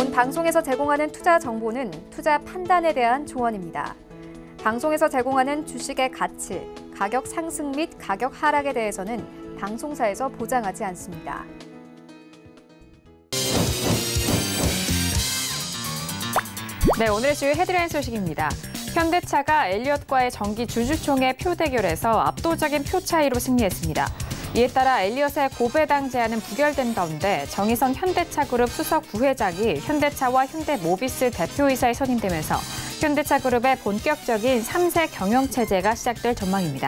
본 방송에서 제공하는 투자 정보는 투자 판단에 대한 조언입니다. 방송에서 제공하는 주식의 가치, 가격 상승 및 가격 하락에 대해서는 방송사에서 보장하지 않습니다. 네, 오늘의 주요 헤드라인 소식입니다. 현대차가 엘리엇과의 정기 주주총회 표 대결에서 압도적인 표 차이로 승리했습니다. 이에 따라 엘리엇의 고배당 제안은 부결된 가운데 정의선 현대차그룹 수석 부회장이 현대차와 현대모비스 대표이사에 선임되면서 현대차 그룹의 본격적인 3세 경영체제가 시작될 전망입니다.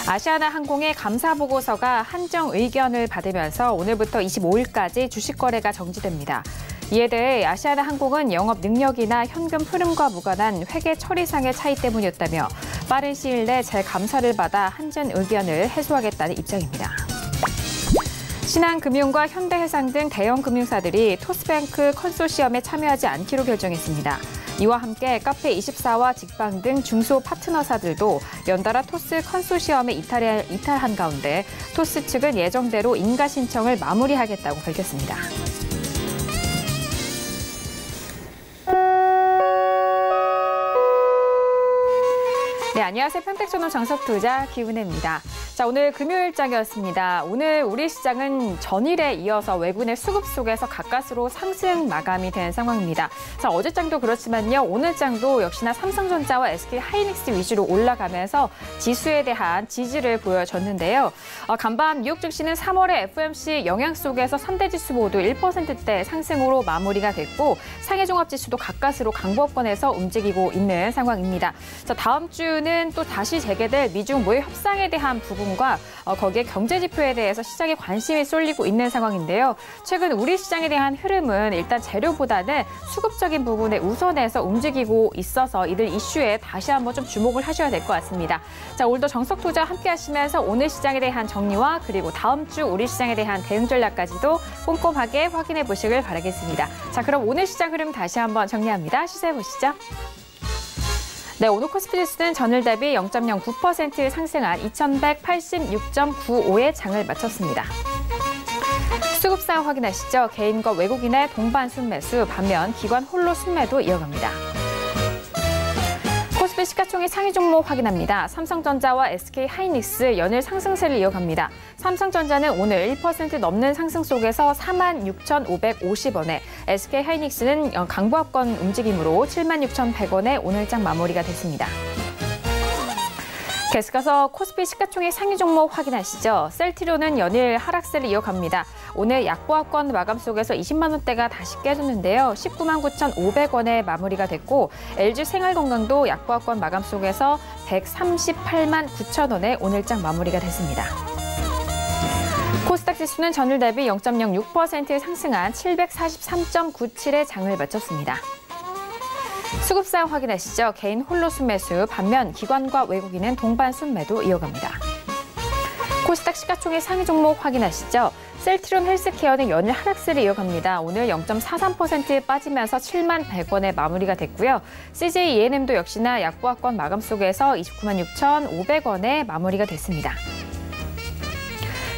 아시아나항공의 감사보고서가 한정 의견을 받으면서 오늘부터 25일까지 주식거래가 정지됩니다. 이에 대해 아시아나항공은 영업 능력이나 현금 흐름과 무관한 회계 처리상의 차이 때문이었다며 빠른 시일 내 재감사를 받아 한전 의견을 해소하겠다는 입장입니다. 신한금융과 현대해상 등 대형 금융사들이 토스뱅크 컨소시엄에 참여하지 않기로 결정했습니다. 이와 함께 카페24와 직방 등 중소 파트너사들도 연달아 토스 컨소시엄에 이탈한 가운데 토스 측은 예정대로 인가 신청을 마무리하겠다고 밝혔습니다. 네, 안녕하세요. 평택저널 정석투자 김은혜입니다. 자, 오늘 금요일장이었습니다. 오늘 우리 시장은 전일에 이어서 외국인의 수급 속에서 가까스로 상승 마감이 된 상황입니다. 자, 어제장도 그렇지만요. 오늘장도 역시나 삼성전자와 SK하이닉스 위주로 올라가면서 지수에 대한 지지를 보여줬는데요. 간밤 뉴욕 증시는 3월의 FOMC 영향 속에서 3대 지수 모두 1%대 상승으로 마무리가 됐고 상해 종합지수도 가까스로 강보권에서 움직이고 있는 상황입니다. 자, 다음 주는 또 다시 재개될 미중 모의 협상에 대한 부분과 거기에 경제 지표에 대해서 시장에 관심이 쏠리고 있는 상황인데요. 최근 우리 시장에 대한 흐름은 일단 재료보다는 수급적인 부분에 우선해서 움직이고 있어서 이들 이슈에 다시 한번 좀 주목을 하셔야 될 것 같습니다. 자, 오늘도 정석투자 함께 하시면서 오늘 시장에 대한 정리와 그리고 다음 주 우리 시장에 대한 대응 전략까지도 꼼꼼하게 확인해 보시길 바라겠습니다. 자, 그럼 오늘 시장 흐름 다시 한번 정리합니다. 시세 보시죠. 네, 오늘 코스피 지수는 전일 대비 0.09% 상승한 2186.95에 장을 마쳤습니다. 수급상 확인하시죠. 개인과 외국인의 동반 순매수, 반면 기관 홀로 순매도 이어갑니다. 코스피 시가총액 상위 종목 확인합니다. 삼성전자와 SK하이닉스 연일 상승세를 이어갑니다. 삼성전자는 오늘 1% 넘는 상승 속에서 46,550원에, SK하이닉스는 강보합권 움직임으로 76,100원에 오늘장 마무리가 됐습니다. 계속해서 코스피 시가총액 상위 종목 확인하시죠. 셀트리온은 연일 하락세를 이어갑니다. 오늘 약보합권 마감 속에서 20만 원대가 다시 깨졌는데요. 19만 9,500원에 마무리가 됐고 LG생활건강도 약보합권 마감 속에서 138만 9천 원에 오늘장 마무리가 됐습니다. 코스닥 지수는 전일 대비 0.06% 상승한 743.97에 장을 마쳤습니다. 수급상 확인하시죠. 개인 홀로 순매수, 반면 기관과 외국인은 동반 순매도 이어갑니다. 코스닥 시가총액 상위 종목 확인하시죠. 셀트리온 헬스케어는 연일 하락세를 이어갑니다. 오늘 0.43% 빠지면서 7만 100원에 마무리가 됐고요. CJENM도 역시나 약보합권 마감 속에서 29만 6,500원에 마무리가 됐습니다.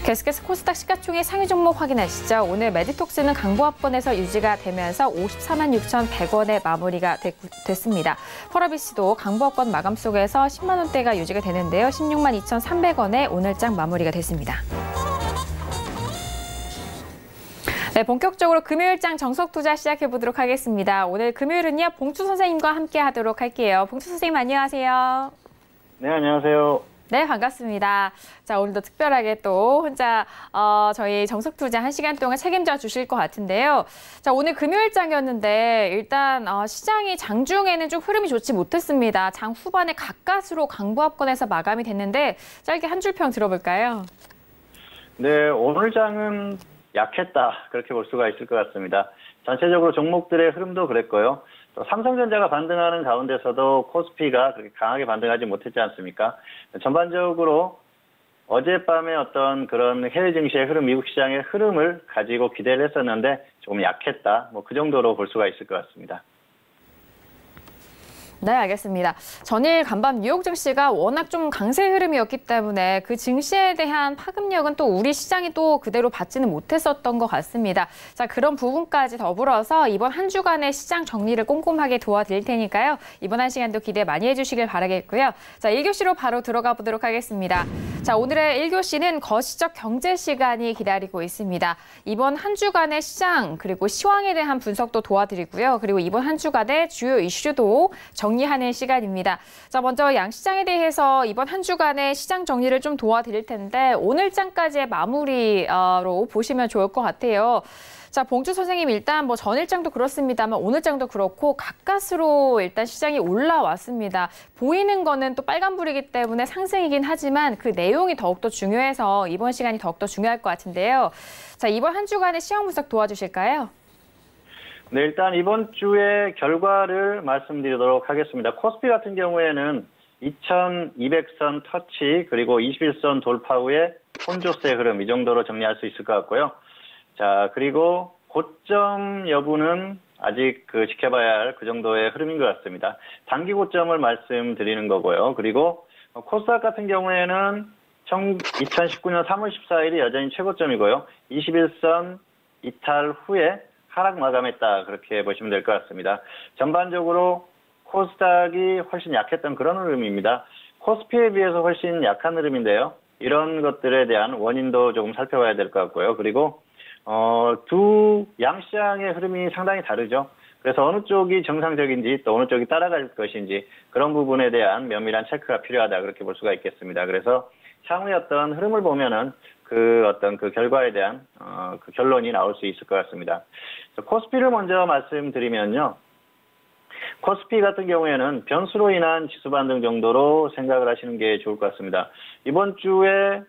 계속해서 코스닥 시가총액 상위 종목 확인하시죠. 오늘 메디톡스는 강보합권에서 유지가 되면서 54만 6,100원에 마무리가 됐습니다. 펄어비스도 강보합권 마감 속에서 10만 원대가 유지가 되는데요. 16만 2,300원에 오늘장 마무리가 됐습니다. 네, 본격적으로 금요일장 정석투자 시작해보도록 하겠습니다. 오늘 금요일은요, 봉추 선생님과 함께 하도록 할게요. 봉추 선생님 안녕하세요. 네, 안녕하세요. 네, 반갑습니다. 자, 오늘도 특별하게 또 혼자 저희 정석투자 1시간 동안 책임져 주실 것 같은데요. 자, 오늘 금요일장이었는데 일단 시장이 장중에는 좀 흐름이 좋지 못했습니다. 장 후반에 가까스로 강보합권에서 마감이 됐는데 짧게 한 줄 평 들어볼까요? 네, 오늘 장은 약했다. 그렇게 볼 수가 있을 것 같습니다. 전체적으로 종목들의 흐름도 그랬고요. 또 삼성전자가 반등하는 가운데서도 코스피가 그렇게 강하게 반등하지 못했지 않습니까? 전반적으로 어젯밤에 어떤 그런 해외 증시의 흐름, 미국 시장의 흐름을 가지고 기대를 했었는데 조금 약했다. 뭐 그 정도로 볼 수가 있을 것 같습니다. 네, 알겠습니다. 전일 간밤 뉴욕 증시가 워낙 좀 강세 흐름이었기 때문에 그 증시에 대한 파급력은 또 우리 시장이 또 그대로 받지는 못했었던 것 같습니다. 자, 그런 부분까지 더불어서 이번 한 주간의 시장 정리를 꼼꼼하게 도와드릴 테니까요. 이번 한 시간도 기대 많이 해주시길 바라겠고요. 자, 1교시로 바로 들어가 보도록 하겠습니다. 자, 오늘의 1교시는 거시적 경제 시간이 기다리고 있습니다. 이번 한 주간의 시장 그리고 시황에 대한 분석도 도와드리고요. 그리고 이번 한 주간의 주요 이슈도 정리하는 시간입니다. 자, 먼저 양시장에 대해서 이번 한 주간의 시장 정리를 좀 도와드릴 텐데 오늘 장까지의 마무리로 보시면 좋을 것 같아요. 자, 봉주 선생님 일단 뭐 전일장도 그렇습니다만 오늘장도 그렇고 가까스로 일단 시장이 올라왔습니다. 보이는 거는 또 빨간불이기 때문에 상승이긴 하지만 그 내용이 더욱더 중요해서 이번 시간이 더욱더 중요할 것 같은데요. 자, 이번 한 주간의 시황 분석 도와주실까요? 네, 일단 이번 주의 결과를 말씀드리도록 하겠습니다. 코스피 같은 경우에는 2200선 터치 그리고 21선 돌파 후에 혼조세 흐름 이 정도로 정리할 수 있을 것 같고요. 자, 그리고 고점 여부는 아직 지켜봐야 할 그 정도의 흐름인 것 같습니다. 단기 고점을 말씀드리는 거고요. 그리고 코스닥 같은 경우에는 2019년 3월 14일이 여전히 최고점이고요. 21선 이탈 후에 하락 마감했다. 그렇게 보시면 될 것 같습니다. 전반적으로 코스닥이 훨씬 약했던 그런 흐름입니다. 코스피에 비해서 훨씬 약한 흐름인데요. 이런 것들에 대한 원인도 조금 살펴봐야 될 것 같고요. 그리고 두 양시장의 흐름이 상당히 다르죠. 그래서 어느 쪽이 정상적인지 또 어느 쪽이 따라갈 것인지 그런 부분에 대한 면밀한 체크가 필요하다. 그렇게 볼 수가 있겠습니다. 그래서 향후의 어떤 흐름을 보면은 그 결과에 대한 그 결론이 나올 수 있을 것 같습니다. 코스피를 먼저 말씀드리면요. 코스피 같은 경우에는 변수로 인한 지수 반등 정도로 생각을 하시는 게 좋을 것 같습니다. 이번 주에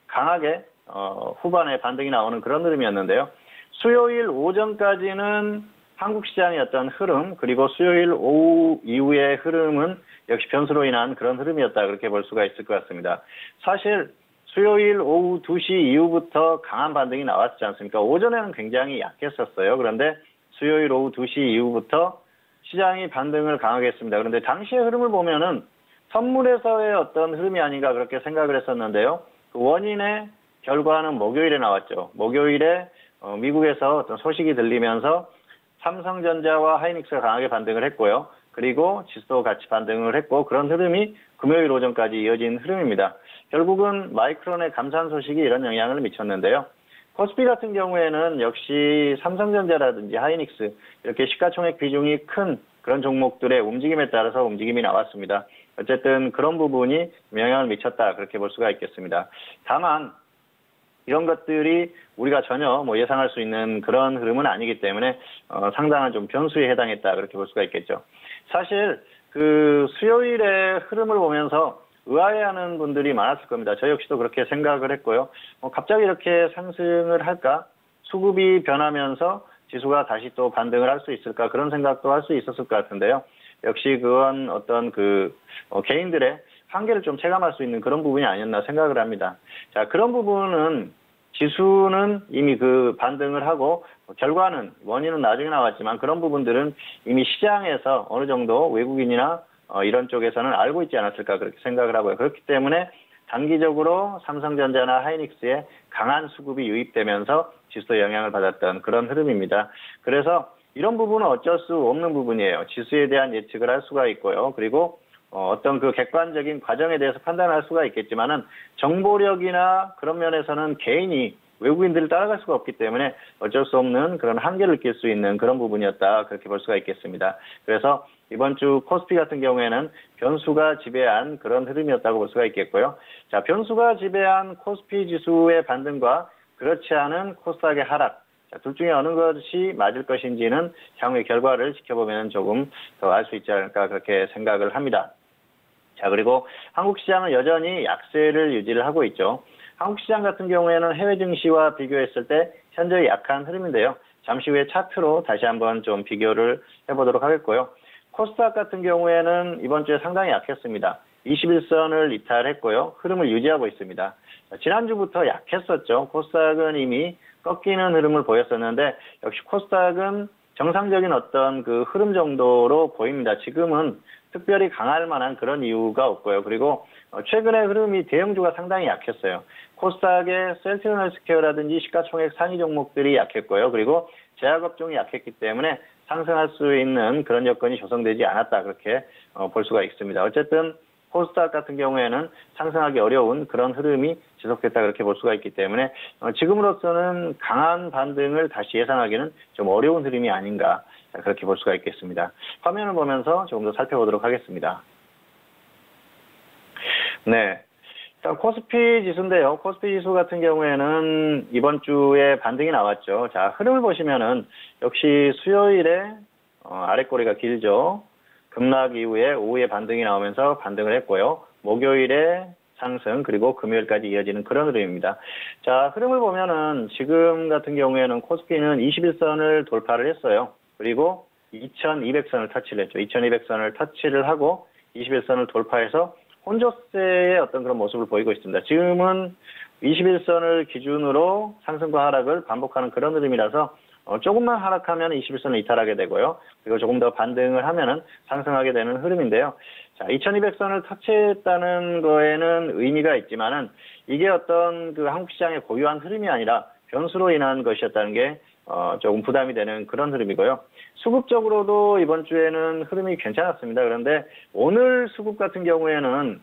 강하게 후반에 반등이 나오는 그런 흐름이었는데요. 수요일 오전까지는 한국 시장의 어떤 흐름 그리고 수요일 오후 이후의 흐름은 역시 변수로 인한 그런 흐름이었다. 그렇게 볼 수가 있을 것 같습니다. 사실 수요일 오후 2시 이후부터 강한 반등이 나왔지 않습니까? 오전에는 굉장히 약했었어요. 그런데 수요일 오후 2시 이후부터 시장이 반등을 강하게 했습니다. 그런데 당시의 흐름을 보면은 선물에서의 어떤 흐름이 아닌가 그렇게 생각을 했었는데요. 그 원인의 결과는 목요일에 나왔죠. 목요일에 미국에서 어떤 소식이 들리면서 삼성전자와 하이닉스가 강하게 반등을 했고요. 그리고 지수도 같이 반등을 했고 그런 흐름이 금요일 오전까지 이어진 흐름입니다. 결국은 마이크론의 감산 소식이 이런 영향을 미쳤는데요. 코스피 같은 경우에는 역시 삼성전자라든지 하이닉스 이렇게 시가총액 비중이 큰 그런 종목들의 움직임에 따라서 움직임이 나왔습니다. 어쨌든 그런 부분이 영향을 미쳤다 그렇게 볼 수가 있겠습니다. 다만 이런 것들이 우리가 전혀 예상할 수 있는 그런 흐름은 아니기 때문에 상당한 좀 변수에 해당했다 그렇게 볼 수가 있겠죠. 사실 그 수요일의 흐름을 보면서 의아해하는 분들이 많았을 겁니다. 저 역시도 그렇게 생각을 했고요. 갑자기 이렇게 상승을 할까? 수급이 변하면서 지수가 다시 또 반등을 할 수 있을까? 그런 생각도 할 수 있었을 것 같은데요. 역시 그건 어떤 개인들의 한계를 좀 체감할 수 있는 그런 부분이 아니었나 생각을 합니다. 자, 그런 부분은 지수는 이미 반등을 하고 결과는 원인은 나중에 나왔지만 그런 부분들은 이미 시장에서 어느 정도 외국인이나 이런 쪽에서는 알고 있지 않았을까 그렇게 생각을 하고요. 그렇기 때문에 단기적으로 삼성전자나 하이닉스에 강한 수급이 유입되면서 지수도 영향을 받았던 그런 흐름입니다. 그래서 이런 부분은 어쩔 수 없는 부분이에요. 지수에 대한 예측을 할 수가 있고요. 그리고 어떤 객관적인 과정에 대해서 판단할 수가 있겠지만은 정보력이나 그런 면에서는 개인이 외국인들을 따라갈 수가 없기 때문에 어쩔 수 없는 그런 한계를 느낄 수 있는 그런 부분이었다. 그렇게 볼 수가 있겠습니다. 그래서 이번 주 코스피 같은 경우에는 변수가 지배한 그런 흐름이었다고 볼 수가 있겠고요. 자, 변수가 지배한 코스피 지수의 반등과 그렇지 않은 코스닥의 하락. 자, 둘 중에 어느 것이 맞을 것인지는 향후의 결과를 지켜보면 조금 더 알 수 있지 않을까 그렇게 생각을 합니다. 자, 그리고 한국 시장은 여전히 약세를 유지를 하고 있죠. 한국 시장 같은 경우에는 해외 증시와 비교했을 때 현저히 약한 흐름인데요. 잠시 후에 차트로 다시 한번 좀 비교를 해보도록 하겠고요. 코스닥 같은 경우에는 이번 주에 상당히 약했습니다. 21선을 이탈했고요. 흐름을 유지하고 있습니다. 지난주부터 약했었죠. 코스닥은 이미 꺾이는 흐름을 보였었는데 역시 코스닥은 정상적인 어떤 그 흐름 정도로 보입니다. 지금은 특별히 강할 만한 그런 이유가 없고요. 그리고 최근의 흐름이 대형주가 상당히 약했어요. 코스닥의 셀트리온 헬스케어라든지 시가총액 상위 종목들이 약했고요. 그리고 제약업종이 약했기 때문에 상승할 수 있는 그런 여건이 조성되지 않았다. 그렇게 볼 수가 있습니다. 어쨌든 코스닥 같은 경우에는 상승하기 어려운 그런 흐름이 지속됐다 그렇게 볼 수가 있기 때문에 지금으로서는 강한 반등을 다시 예상하기는 좀 어려운 흐름이 아닌가 그렇게 볼 수가 있겠습니다. 화면을 보면서 조금 더 살펴보도록 하겠습니다. 네. 일단 코스피 지수인데요. 코스피 지수 같은 경우에는 이번 주에 반등이 나왔죠. 자, 흐름을 보시면은 역시 수요일에 아랫꼬리가 길죠. 급락 이후에 오후에 반등이 나오면서 반등을 했고요. 목요일에 상승 그리고 금요일까지 이어지는 그런 흐름입니다. 자, 흐름을 보면은 지금 같은 경우에는 코스피는 21선을 돌파를 했어요. 그리고 2200선을 터치를 했죠. 2200선을 터치를 하고 21선을 돌파해서 혼조세의 어떤 그런 모습을 보이고 있습니다. 지금은 21선을 기준으로 상승과 하락을 반복하는 그런 흐름이라서 조금만 하락하면 21선을 이탈하게 되고요. 그리고 조금 더 반등을 하면은 상승하게 되는 흐름인데요. 자, 2200선을 터치했다는 거에는 의미가 있지만은 이게 어떤 그 한국 시장의 고유한 흐름이 아니라 변수로 인한 것이었다는 게 조금 부담이 되는 그런 흐름이고요. 수급적으로도 이번 주에는 흐름이 괜찮았습니다. 그런데 오늘 수급 같은 경우에는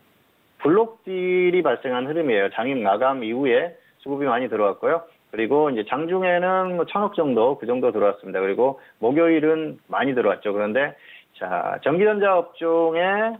블록딜이 발생한 흐름이에요. 장익 마감 이후에 수급이 많이 들어왔고요. 그리고 이제 장중에는 뭐 1000억 정도 그 정도 들어왔습니다. 그리고 목요일은 많이 들어왔죠. 그런데 자, 전기전자 업종에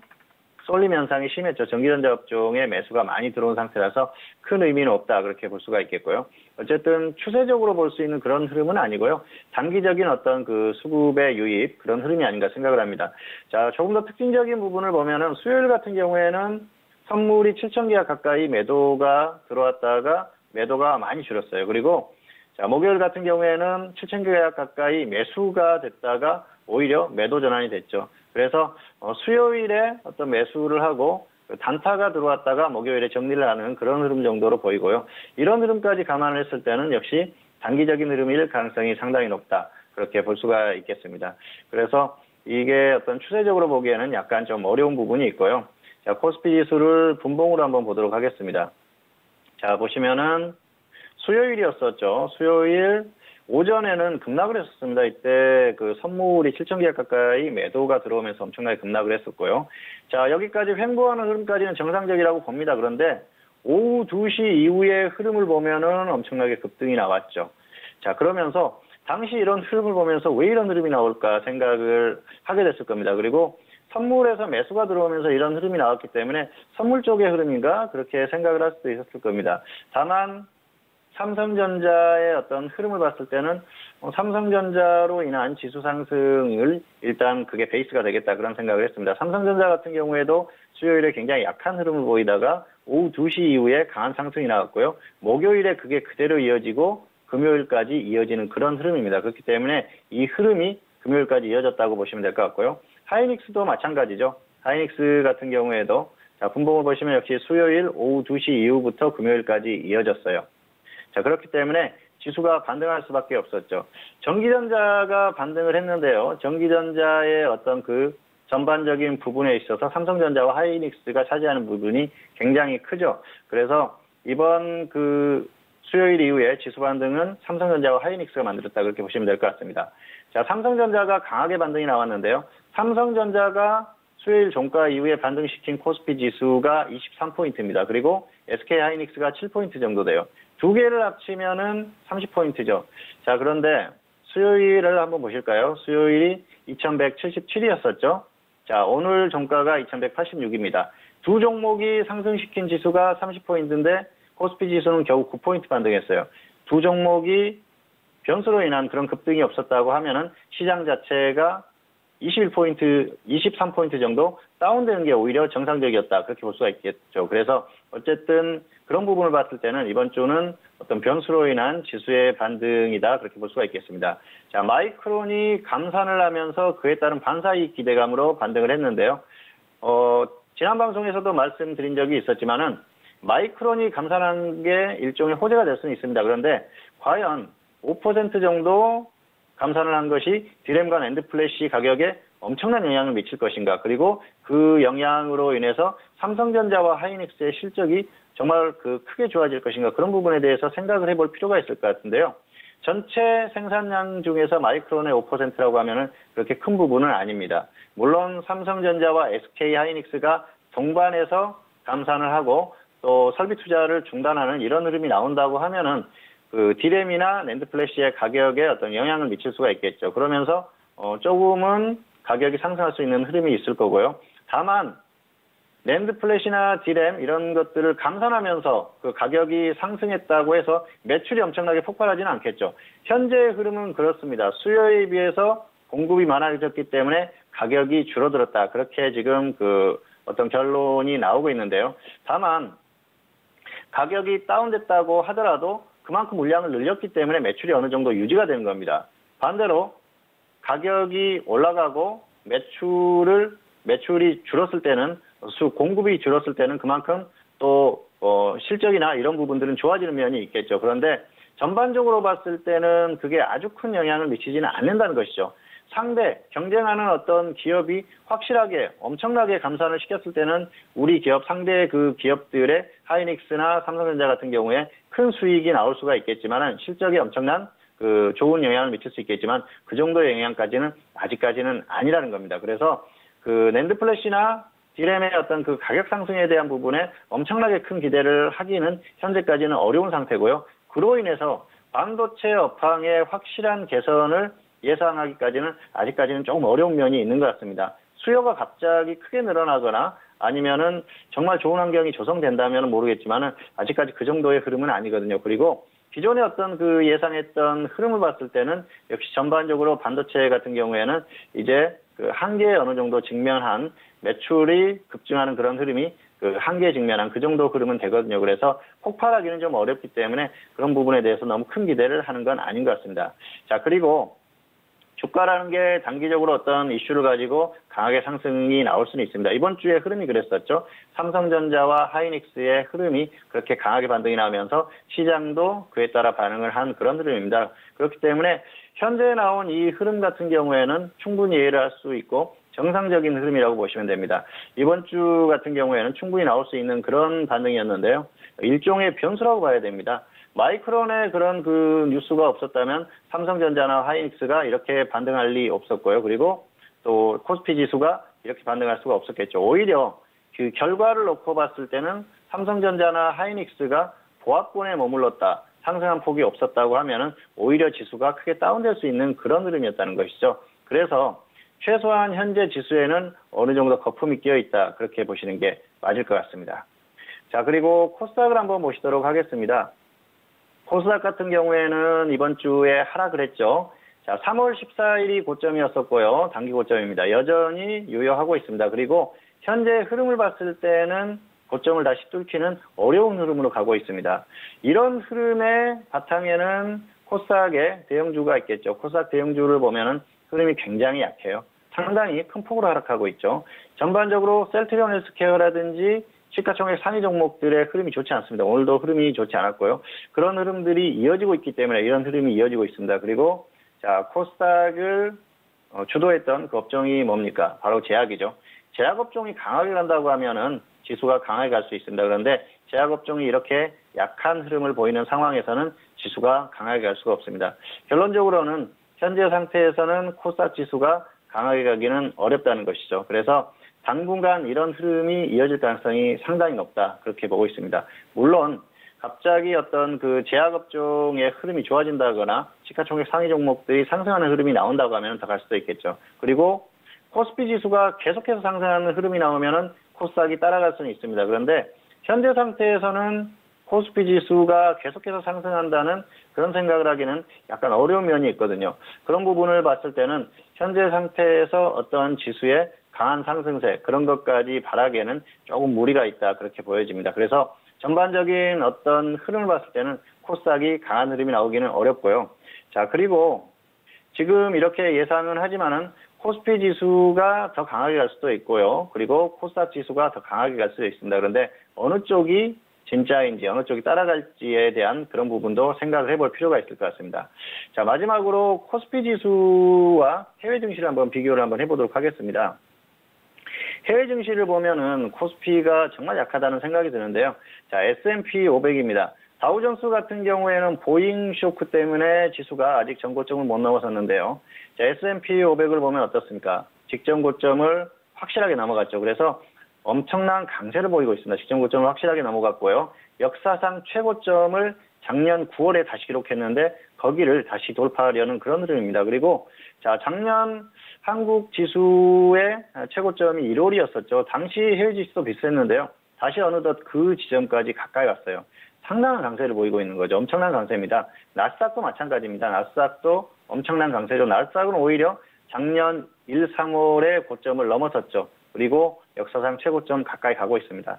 쏠림 현상이 심했죠. 전기전자 업종에 매수가 많이 들어온 상태라서 큰 의미는 없다 그렇게 볼 수가 있겠고요. 어쨌든 추세적으로 볼 수 있는 그런 흐름은 아니고요. 단기적인 어떤 그 수급의 유입 그런 흐름이 아닌가 생각을 합니다. 자, 조금 더 특징적인 부분을 보면은 수요일 같은 경우에는 선물이 7,000개가 가까이 매도가 들어왔다가 매도가 많이 줄었어요. 그리고 자, 목요일 같은 경우에는 7,000개가 가까이 매수가 됐다가 오히려 매도 전환이 됐죠. 그래서 수요일에 어떤 매수를 하고 단타가 들어왔다가 목요일에 정리를 하는 그런 흐름 정도로 보이고요. 이런 흐름까지 감안을 했을 때는 역시 단기적인 흐름일 가능성이 상당히 높다. 그렇게 볼 수가 있겠습니다. 그래서 이게 어떤 추세적으로 보기에는 약간 좀 어려운 부분이 있고요. 자, 코스피 지수를 분봉으로 한번 보도록 하겠습니다. 자, 보시면은 수요일이었었죠. 수요일 오전에는 급락을 했었습니다. 이때 그 선물이 7,000개 가까이 매도가 들어오면서 엄청나게 급락을 했었고요. 자, 여기까지 횡보하는 흐름까지는 정상적이라고 봅니다. 그런데 오후 2시 이후의 흐름을 보면은 엄청나게 급등이 나왔죠. 자, 그러면서 당시 이런 흐름을 보면서 왜 이런 흐름이 나올까 생각을 하게 됐을 겁니다. 그리고 선물에서 매수가 들어오면서 이런 흐름이 나왔기 때문에 선물 쪽의 흐름인가 그렇게 생각을 할 수도 있었을 겁니다. 다만 삼성전자의 어떤 흐름을 봤을 때는 삼성전자로 인한 지수 상승을 일단 그게 베이스가 되겠다 그런 생각을 했습니다. 삼성전자 같은 경우에도 수요일에 굉장히 약한 흐름을 보이다가 오후 2시 이후에 강한 상승이 나왔고요. 목요일에 그게 그대로 이어지고 금요일까지 이어지는 그런 흐름입니다. 그렇기 때문에 이 흐름이 금요일까지 이어졌다고 보시면 될 것 같고요. 하이닉스도 마찬가지죠. 하이닉스 같은 경우에도 자, 분봉을 보시면 역시 수요일 오후 2시 이후부터 금요일까지 이어졌어요. 자, 그렇기 때문에 지수가 반등할 수밖에 없었죠. 전기전자가 반등을 했는데요. 전기전자의 어떤 그 전반적인 부분에 있어서 삼성전자와 하이닉스가 차지하는 부분이 굉장히 크죠. 그래서 이번 그 수요일 이후에 지수 반등은 삼성전자와 하이닉스가 만들었다 그렇게 보시면 될 것 같습니다. 자, 삼성전자가 강하게 반등이 나왔는데요. 삼성전자가 수요일 종가 이후에 반등시킨 코스피 지수가 23포인트입니다. 그리고 SK 하이닉스가 7포인트 정도 돼요. 두 개를 합치면은 30포인트죠. 자, 그런데 수요일을 한번 보실까요? 수요일이 2177이었었죠. 자, 오늘 종가가 2186입니다. 두 종목이 상승시킨 지수가 30포인트인데 코스피 지수는 겨우 9포인트 반등했어요. 두 종목이 변수로 인한 그런 급등이 없었다고 하면은 시장 자체가 21포인트, 23포인트 정도 다운되는 게 오히려 정상적이었다. 그렇게 볼 수가 있겠죠. 그래서 어쨌든 그런 부분을 봤을 때는 이번 주는 어떤 변수로 인한 지수의 반등이다. 그렇게 볼 수가 있겠습니다. 자, 마이크론이 감산을 하면서 그에 따른 반사이익 기대감으로 반등을 했는데요. 지난 방송에서도 말씀드린 적이 있었지만은 마이크론이 감산한 게 일종의 호재가 될 수는 있습니다. 그런데 과연 5% 정도 감산을 한 것이 디램과 낸드 플래시 가격에 엄청난 영향을 미칠 것인가. 그리고 그 영향으로 인해서 삼성전자와 하이닉스의 실적이 정말 크게 좋아질 것인가. 그런 부분에 대해서 생각을 해볼 필요가 있을 것 같은데요. 전체 생산량 중에서 마이크론의 5%라고 하면은 그렇게 큰 부분은 아닙니다. 물론 삼성전자와 SK 하이닉스가 동반해서 감산을 하고 또 설비 투자를 중단하는 이런 흐름이 나온다고 하면은 디램이나 낸드 플래시의 가격에 어떤 영향을 미칠 수가 있겠죠. 그러면서 조금은 가격이 상승할 수 있는 흐름이 있을 거고요. 다만 낸드 플래시나 디램 이런 것들을 감산하면서 그 가격이 상승했다고 해서 매출이 엄청나게 폭발하지는 않겠죠. 현재의 흐름은 그렇습니다. 수요에 비해서 공급이 많아졌기 때문에 가격이 줄어들었다. 그렇게 지금 어떤 결론이 나오고 있는데요. 다만 가격이 다운됐다고 하더라도 그만큼 물량을 늘렸기 때문에 매출이 어느 정도 유지가 되는 겁니다. 반대로 가격이 올라가고 매출이 줄었을 때는 공급이 줄었을 때는 그만큼 또 실적이나 이런 부분들은 좋아지는 면이 있겠죠. 그런데 전반적으로 봤을 때는 그게 아주 큰 영향을 미치지는 않는다는 것이죠. 상대 경쟁하는 어떤 기업이 확실하게 엄청나게 감산을 시켰을 때는 우리 기업 상대 그 기업들의 하이닉스나 삼성전자 같은 경우에 큰 수익이 나올 수가 있겠지만은 실적에 엄청난 좋은 영향을 미칠 수 있겠지만 그 정도의 영향까지는 아직까지는 아니라는 겁니다. 그래서 낸드 플래시나 디램의 어떤 가격 상승에 대한 부분에 엄청나게 큰 기대를 하기는 현재까지는 어려운 상태고요. 그로 인해서 반도체 업황의 확실한 개선을 예상하기까지는 아직까지는 조금 어려운 면이 있는 것 같습니다. 수요가 갑자기 크게 늘어나거나 아니면은 정말 좋은 환경이 조성된다면 모르겠지만은 아직까지 그 정도의 흐름은 아니거든요. 그리고 기존의 어떤 예상했던 흐름을 봤을 때는 역시 전반적으로 반도체 같은 경우에는 이제 한계에 어느 정도 직면한 매출이 급증하는 그런 흐름이 한계에 직면한 그 정도 흐름은 되거든요. 그래서 폭발하기는 좀 어렵기 때문에 그런 부분에 대해서 너무 큰 기대를 하는 건 아닌 것 같습니다. 자, 그리고 주가라는 게 단기적으로 어떤 이슈를 가지고 강하게 상승이 나올 수는 있습니다. 이번 주에 흐름이 그랬었죠. 삼성전자와 하이닉스의 흐름이 그렇게 강하게 반등이 나오면서 시장도 그에 따라 반응을 한 그런 흐름입니다. 그렇기 때문에 현재 나온 이 흐름 같은 경우에는 충분히 이해를 할 수 있고 정상적인 흐름이라고 보시면 됩니다. 이번 주 같은 경우에는 충분히 나올 수 있는 그런 반응이었는데요. 일종의 변수라고 봐야 됩니다. 마이크론의 그런 뉴스가 없었다면 삼성전자나 하이닉스가 이렇게 반등할 리 없었고요. 그리고 또 코스피 지수가 이렇게 반등할 수가 없었겠죠. 오히려 결과를 놓고 봤을 때는 삼성전자나 하이닉스가 보합권에 머물렀다. 상승한 폭이 없었다고 하면은 오히려 지수가 크게 다운될 수 있는 그런 흐름이었다는 것이죠. 그래서 최소한 현재 지수에는 어느 정도 거품이 끼어 있다. 그렇게 보시는 게 맞을 것 같습니다. 자, 그리고 코스닥을 한번 보시도록 하겠습니다. 코스닥 같은 경우에는 이번 주에 하락을 했죠. 자, 3월 14일이 고점이었었고요. 단기 고점입니다. 여전히 유효하고 있습니다. 그리고 현재 흐름을 봤을 때는 고점을 다시 뚫기는 어려운 흐름으로 가고 있습니다. 이런 흐름의 바탕에는 코스닥의 대형주가 있겠죠. 코스닥 대형주를 보면은 흐름이 굉장히 약해요. 상당히 큰 폭으로 하락하고 있죠. 전반적으로 셀트리온 헬스케어라든지 시가총액 상위 종목들의 흐름이 좋지 않습니다. 오늘도 흐름이 좋지 않았고요. 그런 흐름들이 이어지고 있기 때문에 이런 흐름이 이어지고 있습니다. 그리고 자, 코스닥을 주도했던 그 업종이 뭡니까? 바로 제약이죠. 제약업종이 강하게 간다고 하면은 지수가 강하게 갈 수 있습니다. 그런데 제약업종이 이렇게 약한 흐름을 보이는 상황에서는 지수가 강하게 갈 수가 없습니다. 결론적으로는 현재 상태에서는 코스닥 지수가 강하게 가기는 어렵다는 것이죠. 그래서 당분간 이런 흐름이 이어질 가능성이 상당히 높다. 그렇게 보고 있습니다. 물론 갑자기 어떤 제약업종의 흐름이 좋아진다거나 시가총액 상위 종목들이 상승하는 흐름이 나온다고 하면 더 갈 수도 있겠죠. 그리고 코스피 지수가 계속해서 상승하는 흐름이 나오면은 코스닥이 따라갈 수는 있습니다. 그런데 현재 상태에서는 코스피 지수가 계속해서 상승한다는 그런 생각을 하기는 약간 어려운 면이 있거든요. 그런 부분을 봤을 때는 현재 상태에서 어떤 지수의 강한 상승세 그런 것까지 바라기에는 조금 무리가 있다 그렇게 보여집니다. 그래서 전반적인 어떤 흐름을 봤을 때는 코스닥이 강한 흐름이 나오기는 어렵고요. 자, 그리고 지금 이렇게 예상은 하지만은 코스피 지수가 더 강하게 갈 수도 있고요. 그리고 코스닥 지수가 더 강하게 갈 수도 있습니다. 그런데 어느 쪽이 진짜인지 어느 쪽이 따라갈지에 대한 그런 부분도 생각을 해볼 필요가 있을 것 같습니다. 자, 마지막으로 코스피 지수와 해외 증시를 한번 비교를 한번 해보도록 하겠습니다. 해외 증시를 보면은 코스피가 정말 약하다는 생각이 드는데요. 자, S&P 500입니다. 다우존스 같은 경우에는 보잉 쇼크 때문에 지수가 아직 전고점을 못 넘어섰는데요. 자, S&P 500을 보면 어떻습니까? 직전 고점을 확실하게 넘어갔죠. 그래서 엄청난 강세를 보이고 있습니다. 직전 고점을 확실하게 넘어갔고요. 역사상 최고점을 작년 9월에 다시 기록했는데 거기를 다시 돌파하려는 그런 흐름입니다. 그리고 자, 작년 한국 지수의 최고점이 1월이었었죠. 당시 해외 지수도 비슷했는데요. 다시 어느덧 그 지점까지 가까이 갔어요. 상당한 강세를 보이고 있는 거죠. 엄청난 강세입니다. 나스닥도 마찬가지입니다. 나스닥도 엄청난 강세죠. 나스닥은 오히려 작년 1, 3월의 고점을 넘어섰죠. 그리고 역사상 최고점 가까이 가고 있습니다.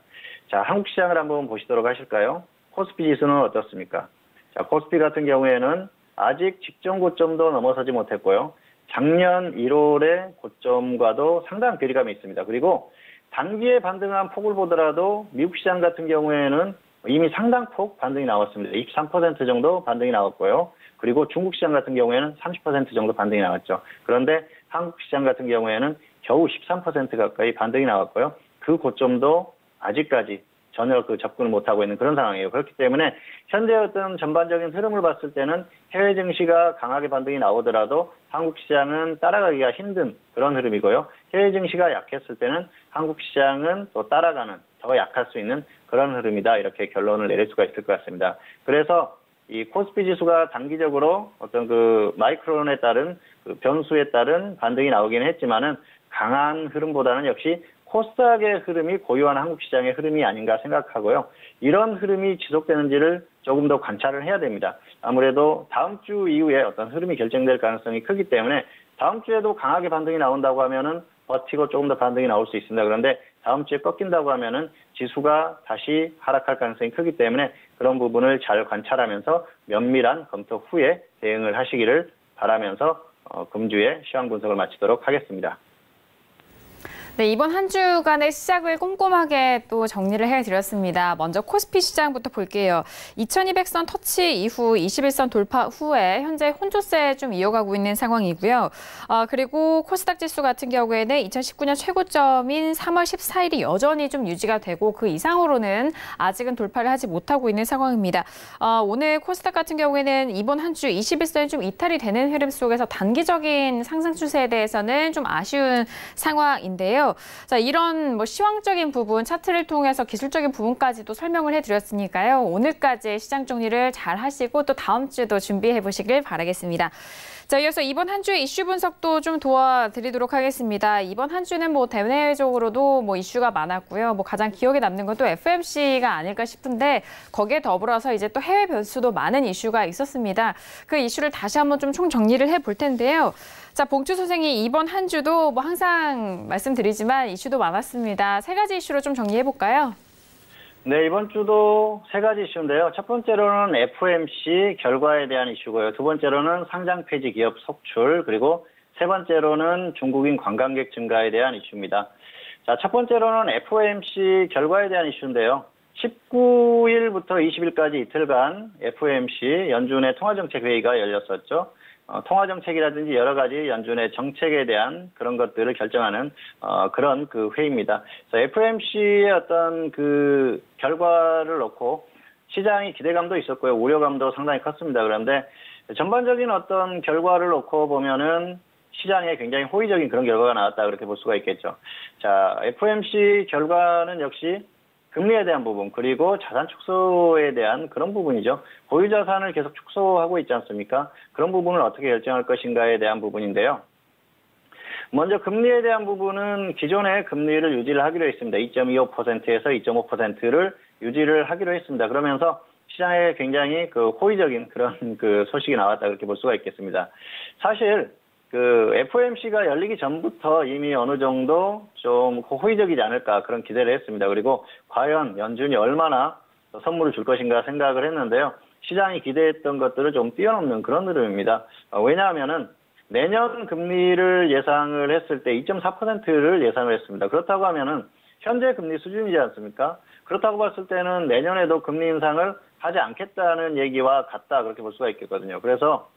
자, 한국 시장을 한번 보시도록 하실까요? 코스피 지수는 어떻습니까? 자, 코스피 같은 경우에는 아직 직전 고점도 넘어서지 못했고요. 작년 1월의 고점과도 상당한 괴리감이 있습니다. 그리고 단기에 반등한 폭을 보더라도 미국 시장 같은 경우에는 이미 상당폭 반등이 나왔습니다. 23% 정도 반등이 나왔고요. 그리고 중국 시장 같은 경우에는 30% 정도 반등이 나왔죠. 그런데 한국 시장 같은 경우에는 겨우 13% 가까이 반등이 나왔고요. 그 고점도 아직까지 전혀 접근을 못하고 있는 그런 상황이에요. 그렇기 때문에 현재 어떤 전반적인 흐름을 봤을 때는 해외 증시가 강하게 반등이 나오더라도 한국 시장은 따라가기가 힘든 그런 흐름이고요. 해외 증시가 약했을 때는 한국 시장은 또 따라가는 더 약할 수 있는 그런 흐름이다. 이렇게 결론을 내릴 수가 있을 것 같습니다. 그래서 이 코스피 지수가 단기적으로 어떤 그 마이크론에 따른 그 변수에 따른 반등이 나오기는 했지만은 강한 흐름보다는 역시 코스닥의 흐름이 고유한 한국 시장의 흐름이 아닌가 생각하고요. 이런 흐름이 지속되는지를 조금 더 관찰을 해야 됩니다. 아무래도 다음 주 이후에 어떤 흐름이 결정될 가능성이 크기 때문에 다음 주에도 강하게 반등이 나온다고 하면은 버티고 조금 더 반등이 나올 수 있습니다. 그런데 다음 주에 꺾인다고 하면은 지수가 다시 하락할 가능성이 크기 때문에 그런 부분을 잘 관찰하면서 면밀한 검토 후에 대응을 하시기를 바라면서 금주의 시황 분석을 마치도록 하겠습니다. 네, 이번 한 주간의 시작을 꼼꼼하게 또 정리를 해드렸습니다. 먼저 코스피 시장부터 볼게요. 2200선 터치 이후 21선 돌파 후에 현재 혼조세 좀 이어가고 있는 상황이고요. 그리고 코스닥 지수 같은 경우에는 2019년 최고점인 3월 14일이 여전히 좀 유지가 되고 그 이상으로는 아직은 돌파를 하지 못하고 있는 상황입니다. 오늘 코스닥 같은 경우에는 이번 한 주 21선이 좀 이탈이 되는 흐름 속에서 단기적인 상승 추세에 대해서는 좀 아쉬운 상황인데요. 자, 이런 시황적인 부분, 차트를 통해서 기술적인 부분까지도 설명을 해드렸으니까요. 오늘까지 시장 정리를 잘 하시고 또 다음 주도 준비해 보시길 바라겠습니다. 자, 이어서 이번 한 주의 이슈 분석도 좀 도와드리도록 하겠습니다. 이번 한 주는 대내적으로도 이슈가 많았고요. 가장 기억에 남는 건 또 FOMC가 아닐까 싶은데 거기에 더불어서 이제 또 해외 변수도 많은 이슈가 있었습니다. 그 이슈를 다시 한번 좀 총 정리를 해볼 텐데요. 자, 봉주 선생이 이번 한 주도 항상 말씀드리지만 이슈도 많았습니다. 세 가지 이슈로 좀 정리해 볼까요? 네, 이번 주도 세 가지 이슈인데요. 첫 번째로는 FOMC 결과에 대한 이슈고요. 두 번째로는 상장 폐지 기업 속출, 그리고 세 번째로는 중국인 관광객 증가에 대한 이슈입니다. 자, 첫 번째로는 FOMC 결과에 대한 이슈인데요. 19일부터 20일까지 이틀간 FOMC 연준의 통화정책회의가 열렸었죠. 통화정책이라든지 여러 가지 연준의 정책에 대한 그런 것들을 결정하는 그런 그 회의입니다. 그래서 FOMC의 어떤 그 결과를 놓고 시장이 기대감도 있었고요. 우려감도 상당히 컸습니다. 그런데 전반적인 어떤 결과를 놓고 보면은 시장에 굉장히 호의적인 그런 결과가 나왔다 그렇게 볼 수가 있겠죠. 자, FOMC 결과는 역시 금리에 대한 부분, 그리고 자산 축소에 대한 그런 부분이죠. 보유 자산을 계속 축소하고 있지 않습니까? 그런 부분을 어떻게 결정할 것인가에 대한 부분인데요. 먼저 금리에 대한 부분은 기존의 금리를 유지를 하기로 했습니다. 2.25%에서 2.5%를 유지를 하기로 했습니다. 그러면서 시장에 굉장히 그 호의적인 그런 그 소식이 나왔다 그렇게 볼 수가 있겠습니다. 사실 그 FOMC가 열리기 전부터 이미 어느 정도 좀 호의적이지 않을까 그런 기대를 했습니다. 그리고 과연 연준이 얼마나 선물을 줄 것인가 생각을 했는데요. 시장이 기대했던 것들을 좀 뛰어넘는 그런 흐름입니다. 왜냐하면은 내년 금리를 예상을 했을 때 2.4%를 예상을 했습니다. 그렇다고 하면은 현재 금리 수준이지 않습니까? 그렇다고 봤을 때는 내년에도 금리 인상을 하지 않겠다는 얘기와 같다 그렇게 볼 수가 있겠거든요. 그래서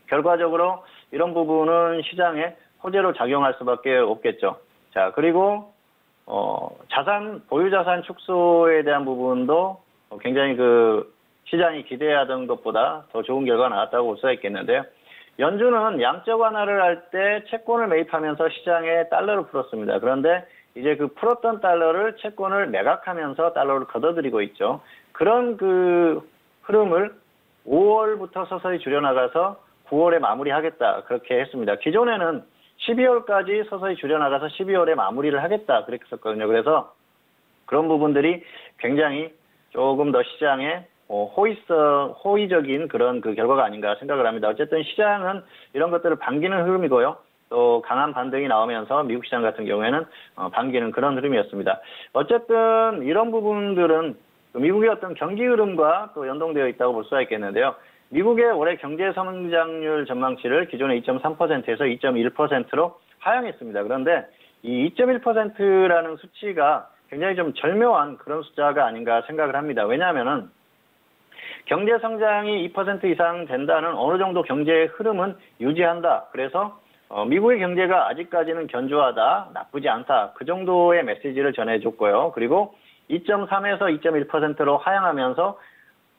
결과적으로 이런 부분은 시장에 호재로 작용할 수밖에 없겠죠. 자, 그리고 보유자산 축소에 대한 부분도 굉장히 시장이 기대하던 것보다 더 좋은 결과가 나왔다고 볼 수가 있겠는데요. 연준은 양적 완화를 할 때 채권을 매입하면서 시장에 달러를 풀었습니다. 그런데 이제 풀었던 달러를 채권을 매각하면서 달러를 걷어들이고 있죠. 그런 흐름을 5월부터 서서히 줄여나가서 9월에 마무리하겠다 그렇게 했습니다. 기존에는 12월까지 서서히 줄여나가서 12월에 마무리를 하겠다 그렇게 했었거든요. 그래서 그런 부분들이 굉장히 조금 더 시장에 호의적인 그런 결과가 아닌가 생각을 합니다. 어쨌든 시장은 이런 것들을 반기는 흐름이고요. 또 강한 반등이 나오면서 미국 시장 같은 경우에는 반기는 그런 흐름이었습니다. 어쨌든 이런 부분들은 미국의 어떤 경기 흐름과 또 연동되어 있다고 볼 수가 있겠는데요. 미국의 올해 경제 성장률 전망치를 기존의 2.3%에서 2.1%로 하향했습니다. 그런데 이 2.1%라는 수치가 굉장히 좀 절묘한 그런 숫자가 아닌가 생각을 합니다. 왜냐하면은 경제 성장이 2% 이상 된다는 어느 정도 경제의 흐름은 유지한다. 그래서 미국의 경제가 아직까지는 견조하다, 나쁘지 않다. 그 정도의 메시지를 전해줬고요. 그리고 2.3에서 2.1%로 하향하면서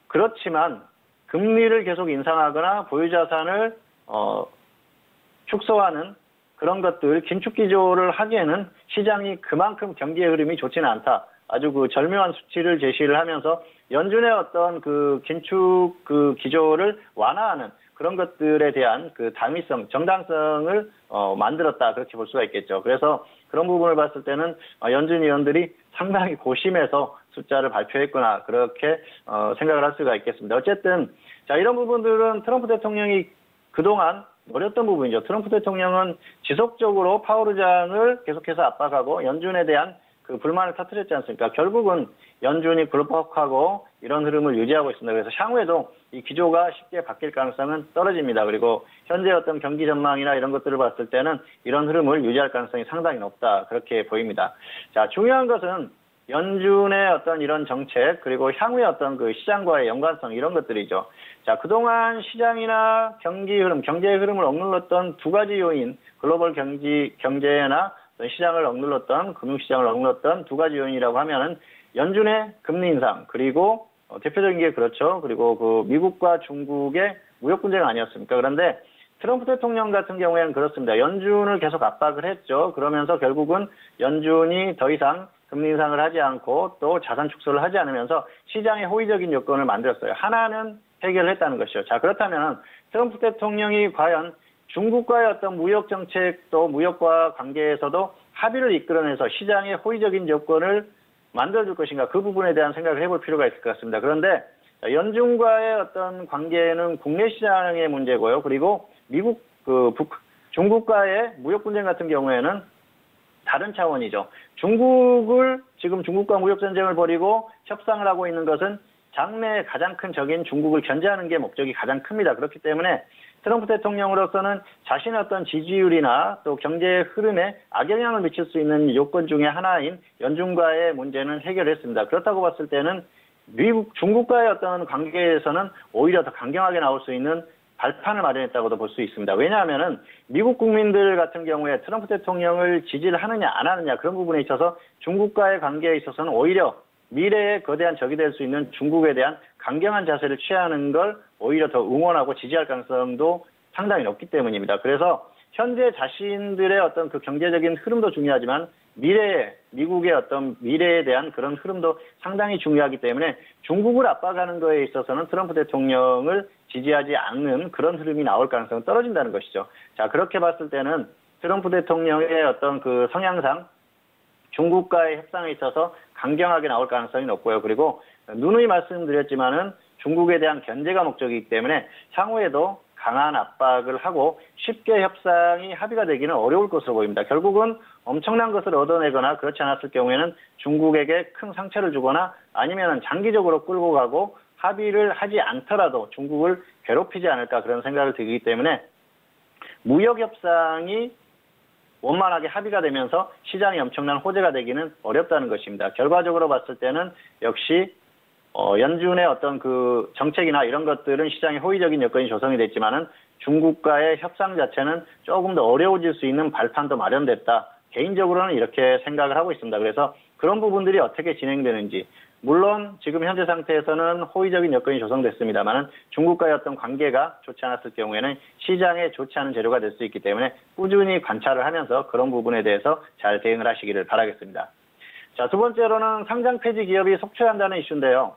그렇지만 금리를 계속 인상하거나 보유자산을 축소하는 그런 것들, 긴축 기조를 하기에는 시장이 그만큼 경기의 흐름이 좋지는 않다. 아주 절묘한 수치를 제시를 하면서 연준의 어떤 긴축 기조를 완화하는 그런 것들에 대한 당위성, 정당성을 만들었다. 그렇게 볼 수가 있겠죠. 그래서 그런 부분을 봤을 때는 연준 위원들이 상당히 고심해서 숫자를 발표했구나. 그렇게 생각을 할 수가 있겠습니다. 어쨌든 자, 이런 부분들은 트럼프 대통령이 그동안 노렸던 부분이죠. 트럼프 대통령은 지속적으로 파월 의장을 계속해서 압박하고 연준에 대한 불만을 터뜨렸지 않습니까? 결국은 연준이 굴복하고 이런 흐름을 유지하고 있습니다. 그래서 향후에도 이 기조가 쉽게 바뀔 가능성은 떨어집니다. 그리고 현재 어떤 경기 전망이나 이런 것들을 봤을 때는 이런 흐름을 유지할 가능성이 상당히 높다. 그렇게 보입니다. 자, 중요한 것은 연준의 어떤 이런 정책, 그리고 향후의 어떤 시장과의 연관성, 이런 것들이죠. 자, 그동안 시장이나 경기 흐름, 경제의 흐름을 억눌렀던 두 가지 요인, 글로벌 경제나 시장을 억눌렀던, 금융시장을 억눌렀던 두 가지 요인이라고 하면은 연준의 금리 인상, 그리고 대표적인 게 그렇죠. 그리고 미국과 중국의 무역 분쟁 아니었습니까? 그런데 트럼프 대통령 같은 경우에는 그렇습니다. 연준을 계속 압박을 했죠. 그러면서 결국은 연준이 더 이상 금리 인상을 하지 않고 또 자산 축소를 하지 않으면서 시장에 호의적인 요건을 만들었어요. 하나는 해결했다는 것이죠. 자, 그렇다면 트럼프 대통령이 과연 중국과의 어떤 무역 정책 또 무역과 관계에서도 합의를 이끌어내서 시장에 호의적인 요건을 만들어줄 것인가, 그 부분에 대한 생각을 해볼 필요가 있을 것 같습니다. 그런데 연준과의 어떤 관계는 국내 시장의 문제고요. 그리고 중국과의 무역 분쟁 같은 경우에는 다른 차원이죠. 지금 중국과 무역 전쟁을 벌이고 협상을 하고 있는 것은 장래의 가장 큰 적인 중국을 견제하는 게 목적이 가장 큽니다. 그렇기 때문에 트럼프 대통령으로서는 자신의 어떤 지지율이나 또 경제의 흐름에 악영향을 미칠 수 있는 요건 중에 하나인 연준과의 문제는 해결했습니다. 그렇다고 봤을 때는 중국과의 어떤 관계에서는 오히려 더 강경하게 나올 수 있는 발판을 마련했다고도 볼 수 있습니다. 왜냐하면은 미국 국민들 같은 경우에 트럼프 대통령을 지지를 하느냐 안 하느냐, 그런 부분에 있어서 중국과의 관계에 있어서는 오히려 미래에 거대한 적이 될 수 있는 중국에 대한 강경한 자세를 취하는 걸 오히려 더 응원하고 지지할 가능성도 상당히 높기 때문입니다. 그래서 현재 자신들의 어떤 경제적인 흐름도 중요하지만 미국의 어떤 미래에 대한 그런 흐름도 상당히 중요하기 때문에 중국을 압박하는 거에 있어서는 트럼프 대통령을 지지하지 않는 그런 흐름이 나올 가능성은 떨어진다는 것이죠. 자, 그렇게 봤을 때는 트럼프 대통령의 어떤 성향상 중국과의 협상에 있어서 강경하게 나올 가능성이 높고요. 그리고 누누이 말씀드렸지만은 중국에 대한 견제가 목적이기 때문에 향후에도 강한 압박을 하고 쉽게 협상이 합의가 되기는 어려울 것으로 보입니다. 결국은 엄청난 것을 얻어내거나 그렇지 않았을 경우에는 중국에게 큰 상처를 주거나 아니면 장기적으로 끌고 가고 합의를 하지 않더라도 중국을 괴롭히지 않을까, 그런 생각을 들기 때문에 무역 협상이 원만하게 합의가 되면서 시장에 엄청난 호재가 되기는 어렵다는 것입니다. 결과적으로 봤을 때는 역시 연준의 어떤 그 정책이나 이런 것들은 시장에 호의적인 여건이 조성이 됐지만은 중국과의 협상 자체는 조금 더 어려워질 수 있는 발판도 마련됐다. 개인적으로는 이렇게 생각을 하고 있습니다. 그래서 그런 부분들이 어떻게 진행되는지, 물론 지금 현재 상태에서는 호의적인 여건이 조성됐습니다만은 중국과의 어떤 관계가 좋지 않았을 경우에는 시장에 좋지 않은 재료가 될 수 있기 때문에 꾸준히 관찰을 하면서 그런 부분에 대해서 잘 대응을 하시기를 바라겠습니다. 자, 두 번째로는 상장 폐지 기업이 속출한다는 이슈인데요.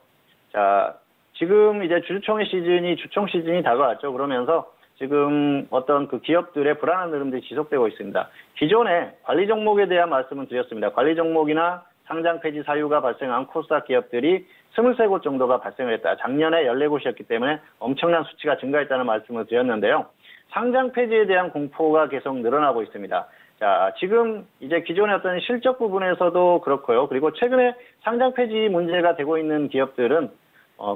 자, 지금 이제 주총 시즌이 다가왔죠. 그러면서 지금 어떤 그 기업들의 불안한 흐름들이 지속되고 있습니다. 기존에 관리 종목에 대한 말씀을 드렸습니다. 관리 종목이나 상장 폐지 사유가 발생한 코스닥 기업들이 23곳 정도가 발생을 했다. 작년에 14곳이었기 때문에 엄청난 수치가 증가했다는 말씀을 드렸는데요. 상장 폐지에 대한 공포가 계속 늘어나고 있습니다. 자, 지금 이제 기존의 어떤 실적 부분에서도 그렇고요. 그리고 최근에 상장 폐지 문제가 되고 있는 기업들은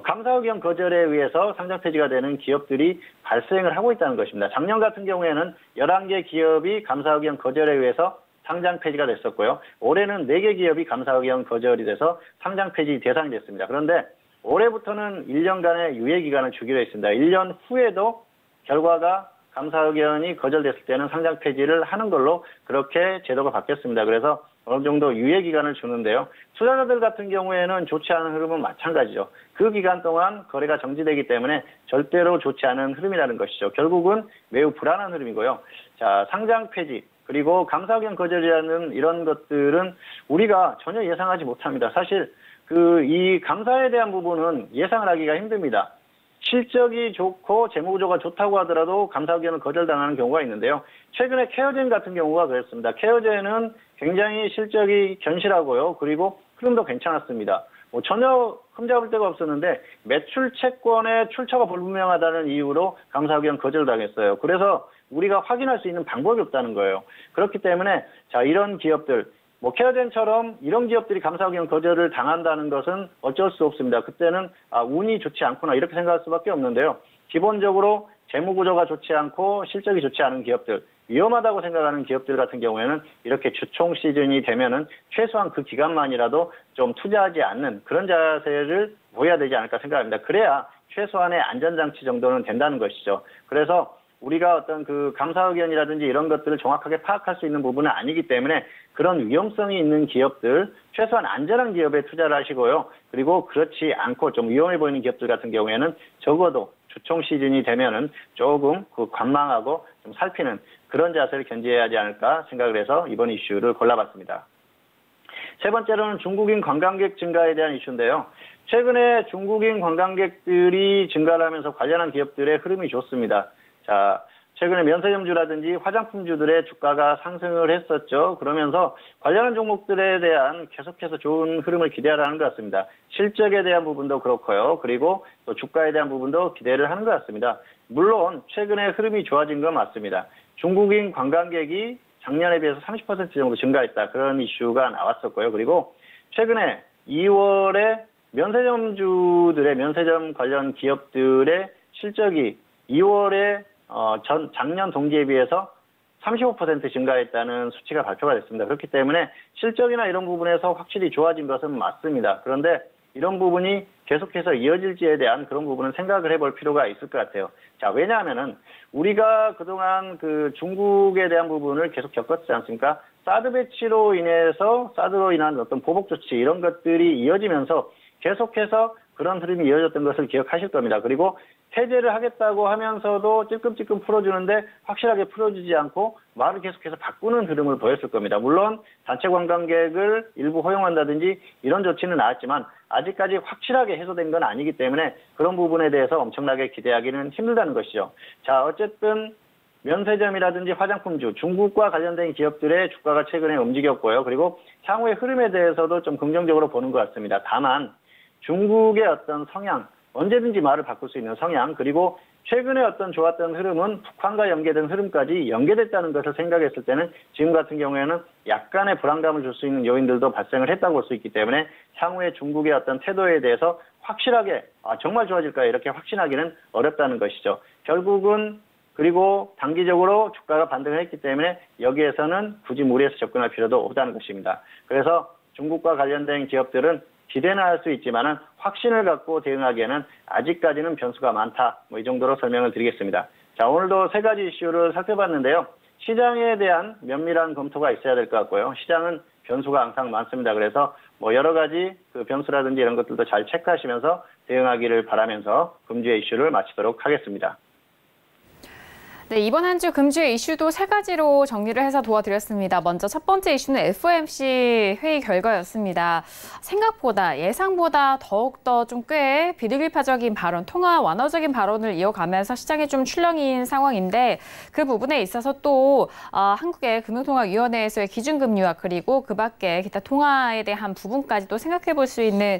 감사 의견 거절에 의해서 상장 폐지가 되는 기업들이 발생을 하고 있다는 것입니다. 작년 같은 경우에는 11개 기업이 감사 의견 거절에 의해서 상장 폐지가 됐었고요. 올해는 4개 기업이 감사 의견 거절이 돼서 상장 폐지 대상이 됐습니다. 그런데 올해부터는 1년간의 유예 기간을 주기로 했습니다. 1년 후에도 결과가 감사 의견이 거절됐을 때는 상장 폐지를 하는 걸로 그렇게 제도가 바뀌었습니다. 그래서 어느 정도 유예 기간을 주는데요. 투자자들 같은 경우에는 좋지 않은 흐름은 마찬가지죠. 그 기간 동안 거래가 정지되기 때문에 절대로 좋지 않은 흐름이라는 것이죠. 결국은 매우 불안한 흐름이고요. 자, 상장 폐지 그리고 감사 의견 거절이라는 이런 것들은 우리가 전혀 예상하지 못합니다. 사실 이 감사에 대한 부분은 예상을 하기가 힘듭니다. 실적이 좋고 재무구조가 좋다고 하더라도 감사 의견을 거절당하는 경우가 있는데요. 최근에 케어젠 같은 경우가 그랬습니다. 케어젠은 굉장히 실적이 견실하고요. 그리고 흐름도 괜찮았습니다. 전혀 흠잡을 데가 없었는데 매출 채권의 출처가 불분명하다는 이유로 감사 의견 거절당했어요. 그래서 우리가 확인할 수 있는 방법이 없다는 거예요. 그렇기 때문에 자, 이런 기업들 케어젠처럼 이런 기업들이 감사 의견 거절을 당한다는 것은 어쩔 수 없습니다. 그때는 운이 좋지 않구나 이렇게 생각할 수밖에 없는데요. 기본적으로 재무구조가 좋지 않고 실적이 좋지 않은 기업들, 위험하다고 생각하는 기업들 같은 경우에는 이렇게 주총 시즌이 되면은 최소한 그 기간만이라도 좀 투자하지 않는 그런 자세를 보여야 되지 않을까 생각합니다. 그래야 최소한의 안전장치 정도는 된다는 것이죠. 그래서 우리가 어떤 그 감사 의견이라든지 이런 것들을 정확하게 파악할 수 있는 부분은 아니기 때문에 그런 위험성이 있는 기업들, 최소한 안전한 기업에 투자를 하시고요. 그리고 그렇지 않고 좀 위험해 보이는 기업들 같은 경우에는 적어도 주총 시즌이 되면은 조금 관망하고 좀 살피는 그런 자세를 견지해야 하지 않을까 생각을 해서 이번 이슈를 골라봤습니다. 세 번째로는 중국인 관광객 증가에 대한 이슈인데요. 최근에 중국인 관광객들이 증가를 하면서 관련한 기업들의 흐름이 좋습니다. 자, 최근에 면세점주라든지 화장품주들의 주가가 상승을 했었죠. 그러면서 관련한 종목들에 대한 계속해서 좋은 흐름을 기대하라는 것 같습니다. 실적에 대한 부분도 그렇고요. 그리고 또 주가에 대한 부분도 기대를 하는 것 같습니다. 물론 최근에 흐름이 좋아진 건 맞습니다. 중국인 관광객이 작년에 비해서 30% 정도 증가했다. 그런 이슈가 나왔었고요. 그리고 최근에 2월에 면세점주들의 면세점 관련 기업들의 실적이 2월에 작년 동기에 비해서 35% 증가했다는 수치가 발표가 됐습니다. 그렇기 때문에 실적이나 이런 부분에서 확실히 좋아진 것은 맞습니다. 그런데 이런 부분이 계속해서 이어질지에 대한 그런 부분은 생각을 해볼 필요가 있을 것 같아요. 자, 왜냐하면은 우리가 그동안 그 중국에 대한 부분을 계속 겪었지 않습니까? 사드 배치로 인한 어떤 보복 조치 이런 것들이 이어지면서 계속해서 그런 흐름이 이어졌던 것을 기억하실 겁니다. 그리고 해제를 하겠다고 하면서도 찔끔찔끔 풀어주는데 확실하게 풀어주지 않고 말을 계속해서 바꾸는 흐름을 보였을 겁니다. 물론 단체 관광객을 일부 허용한다든지 이런 조치는 나왔지만 아직까지 확실하게 해소된 건 아니기 때문에 그런 부분에 대해서 엄청나게 기대하기는 힘들다는 것이죠. 자, 어쨌든 면세점이라든지 화장품주, 중국과 관련된 기업들의 주가가 최근에 움직였고요. 그리고 향후의 흐름에 대해서도 좀 긍정적으로 보는 것 같습니다. 다만 중국의 어떤 성향, 언제든지 말을 바꿀 수 있는 성향, 그리고 최근에 어떤 좋았던 흐름은 북한과 연계된 흐름까지 연계됐다는 것을 생각했을 때는 지금 같은 경우에는 약간의 불안감을 줄 수 있는 요인들도 발생을 했다고 볼 수 있기 때문에 향후에 중국의 어떤 태도에 대해서 확실하게 정말 좋아질까 이렇게 확신하기는 어렵다는 것이죠. 결국은 그리고 단기적으로 주가가 반등을 했기 때문에 여기에서는 굳이 무리해서 접근할 필요도 없다는 것입니다. 그래서 중국과 관련된 기업들은 기대는 할 수 있지만은 확신을 갖고 대응하기에는 아직까지는 변수가 많다. 이 정도로 설명을 드리겠습니다. 자, 오늘도 세 가지 이슈를 살펴봤는데요. 시장에 대한 면밀한 검토가 있어야 될 것 같고요. 시장은 변수가 항상 많습니다. 그래서 여러 가지 그 변수라든지 이런 것들도 잘 체크하시면서 대응하기를 바라면서 금주의 이슈를 마치도록 하겠습니다. 네, 이번 한 주 금주의 이슈도 세 가지로 정리를 해서 도와드렸습니다. 먼저 첫 번째 이슈는 FOMC 회의 결과였습니다. 생각보다 예상보다 더욱더 좀 꽤 비둘기파적인 발언, 통화 완화적인 발언을 이어가면서 시장이 좀 출렁인 상황인데 그 부분에 있어서 또 한국의 금융통화위원회에서의 기준금리와 그리고 그 밖에 기타 통화에 대한 부분까지도 생각해 볼 수 있는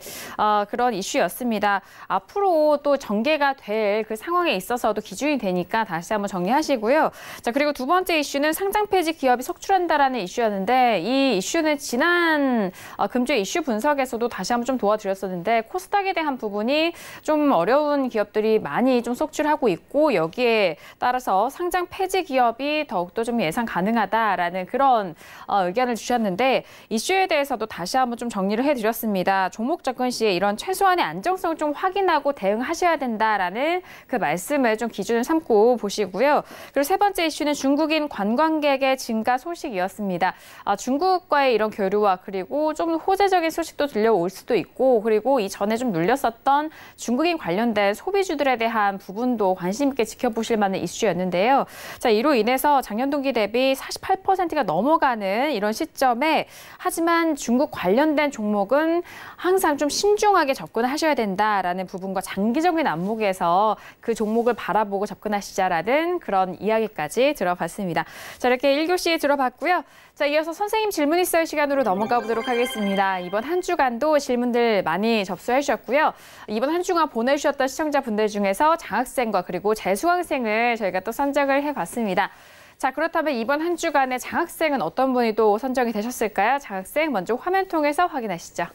그런 이슈였습니다. 앞으로 또 전개가 될 그 상황에 있어서도 기준이 되니까 다시 한번 정리하시고요. 자, 그리고 두 번째 이슈는 상장 폐지 기업이 속출한다라는 이슈였는데 이 이슈는 지난 금주의 이슈 분석에서도 다시 한번 좀 도와드렸었는데 코스닥에 대한 부분이 좀 어려운 기업들이 많이 좀 속출하고 있고 여기에 따라서 상장 폐지 기업이 더욱더 좀 예상 가능하다라는 그런 의견을 주셨는데 이슈에 대해서도 다시 한번 좀 정리를 해드렸습니다. 종목 접근 시에 이런 최소한의 안정성을 좀 확인하고 대응하셔야 된다라는 그 말씀을 좀 기준을 삼고 보시고요. 그리고 세 번째 이슈는 중국인 관광객의 증가 소식이었습니다. 중국과의 이런 교류와 그리고 좀 호재적인 소식도 들려올 수도 있고 그리고 이전에 좀 눌렸었던 중국인 관련된 소비주들에 대한 부분도 관심 있게 지켜보실 만한 이슈였는데요. 자, 이로 인해서 작년 동기 대비 48%가 넘어가는 이런 시점에 하지만 중국 관련된 종목은 항상 좀 신중하게 접근하셔야 된다라는 부분과 장기적인 안목에서 그 종목을 바라보고 접근하시자라는 그런 이야기까지 들어봤습니다. 자, 이렇게 1교시 들어봤고요. 자, 이어서 선생님 질문 있어요 시간으로 넘어가 보도록 하겠습니다. 이번 한 주간도 질문들 많이 접수해 주셨고요. 이번 한 주간 보내주셨던 시청자분들 중에서 장학생과 그리고 재수강생을 저희가 또 선정을 해봤습니다. 자, 그렇다면 이번 한 주간의 장학생은 어떤 분이 또 선정이 되셨을까요? 장학생 먼저 화면 통해서 확인하시죠.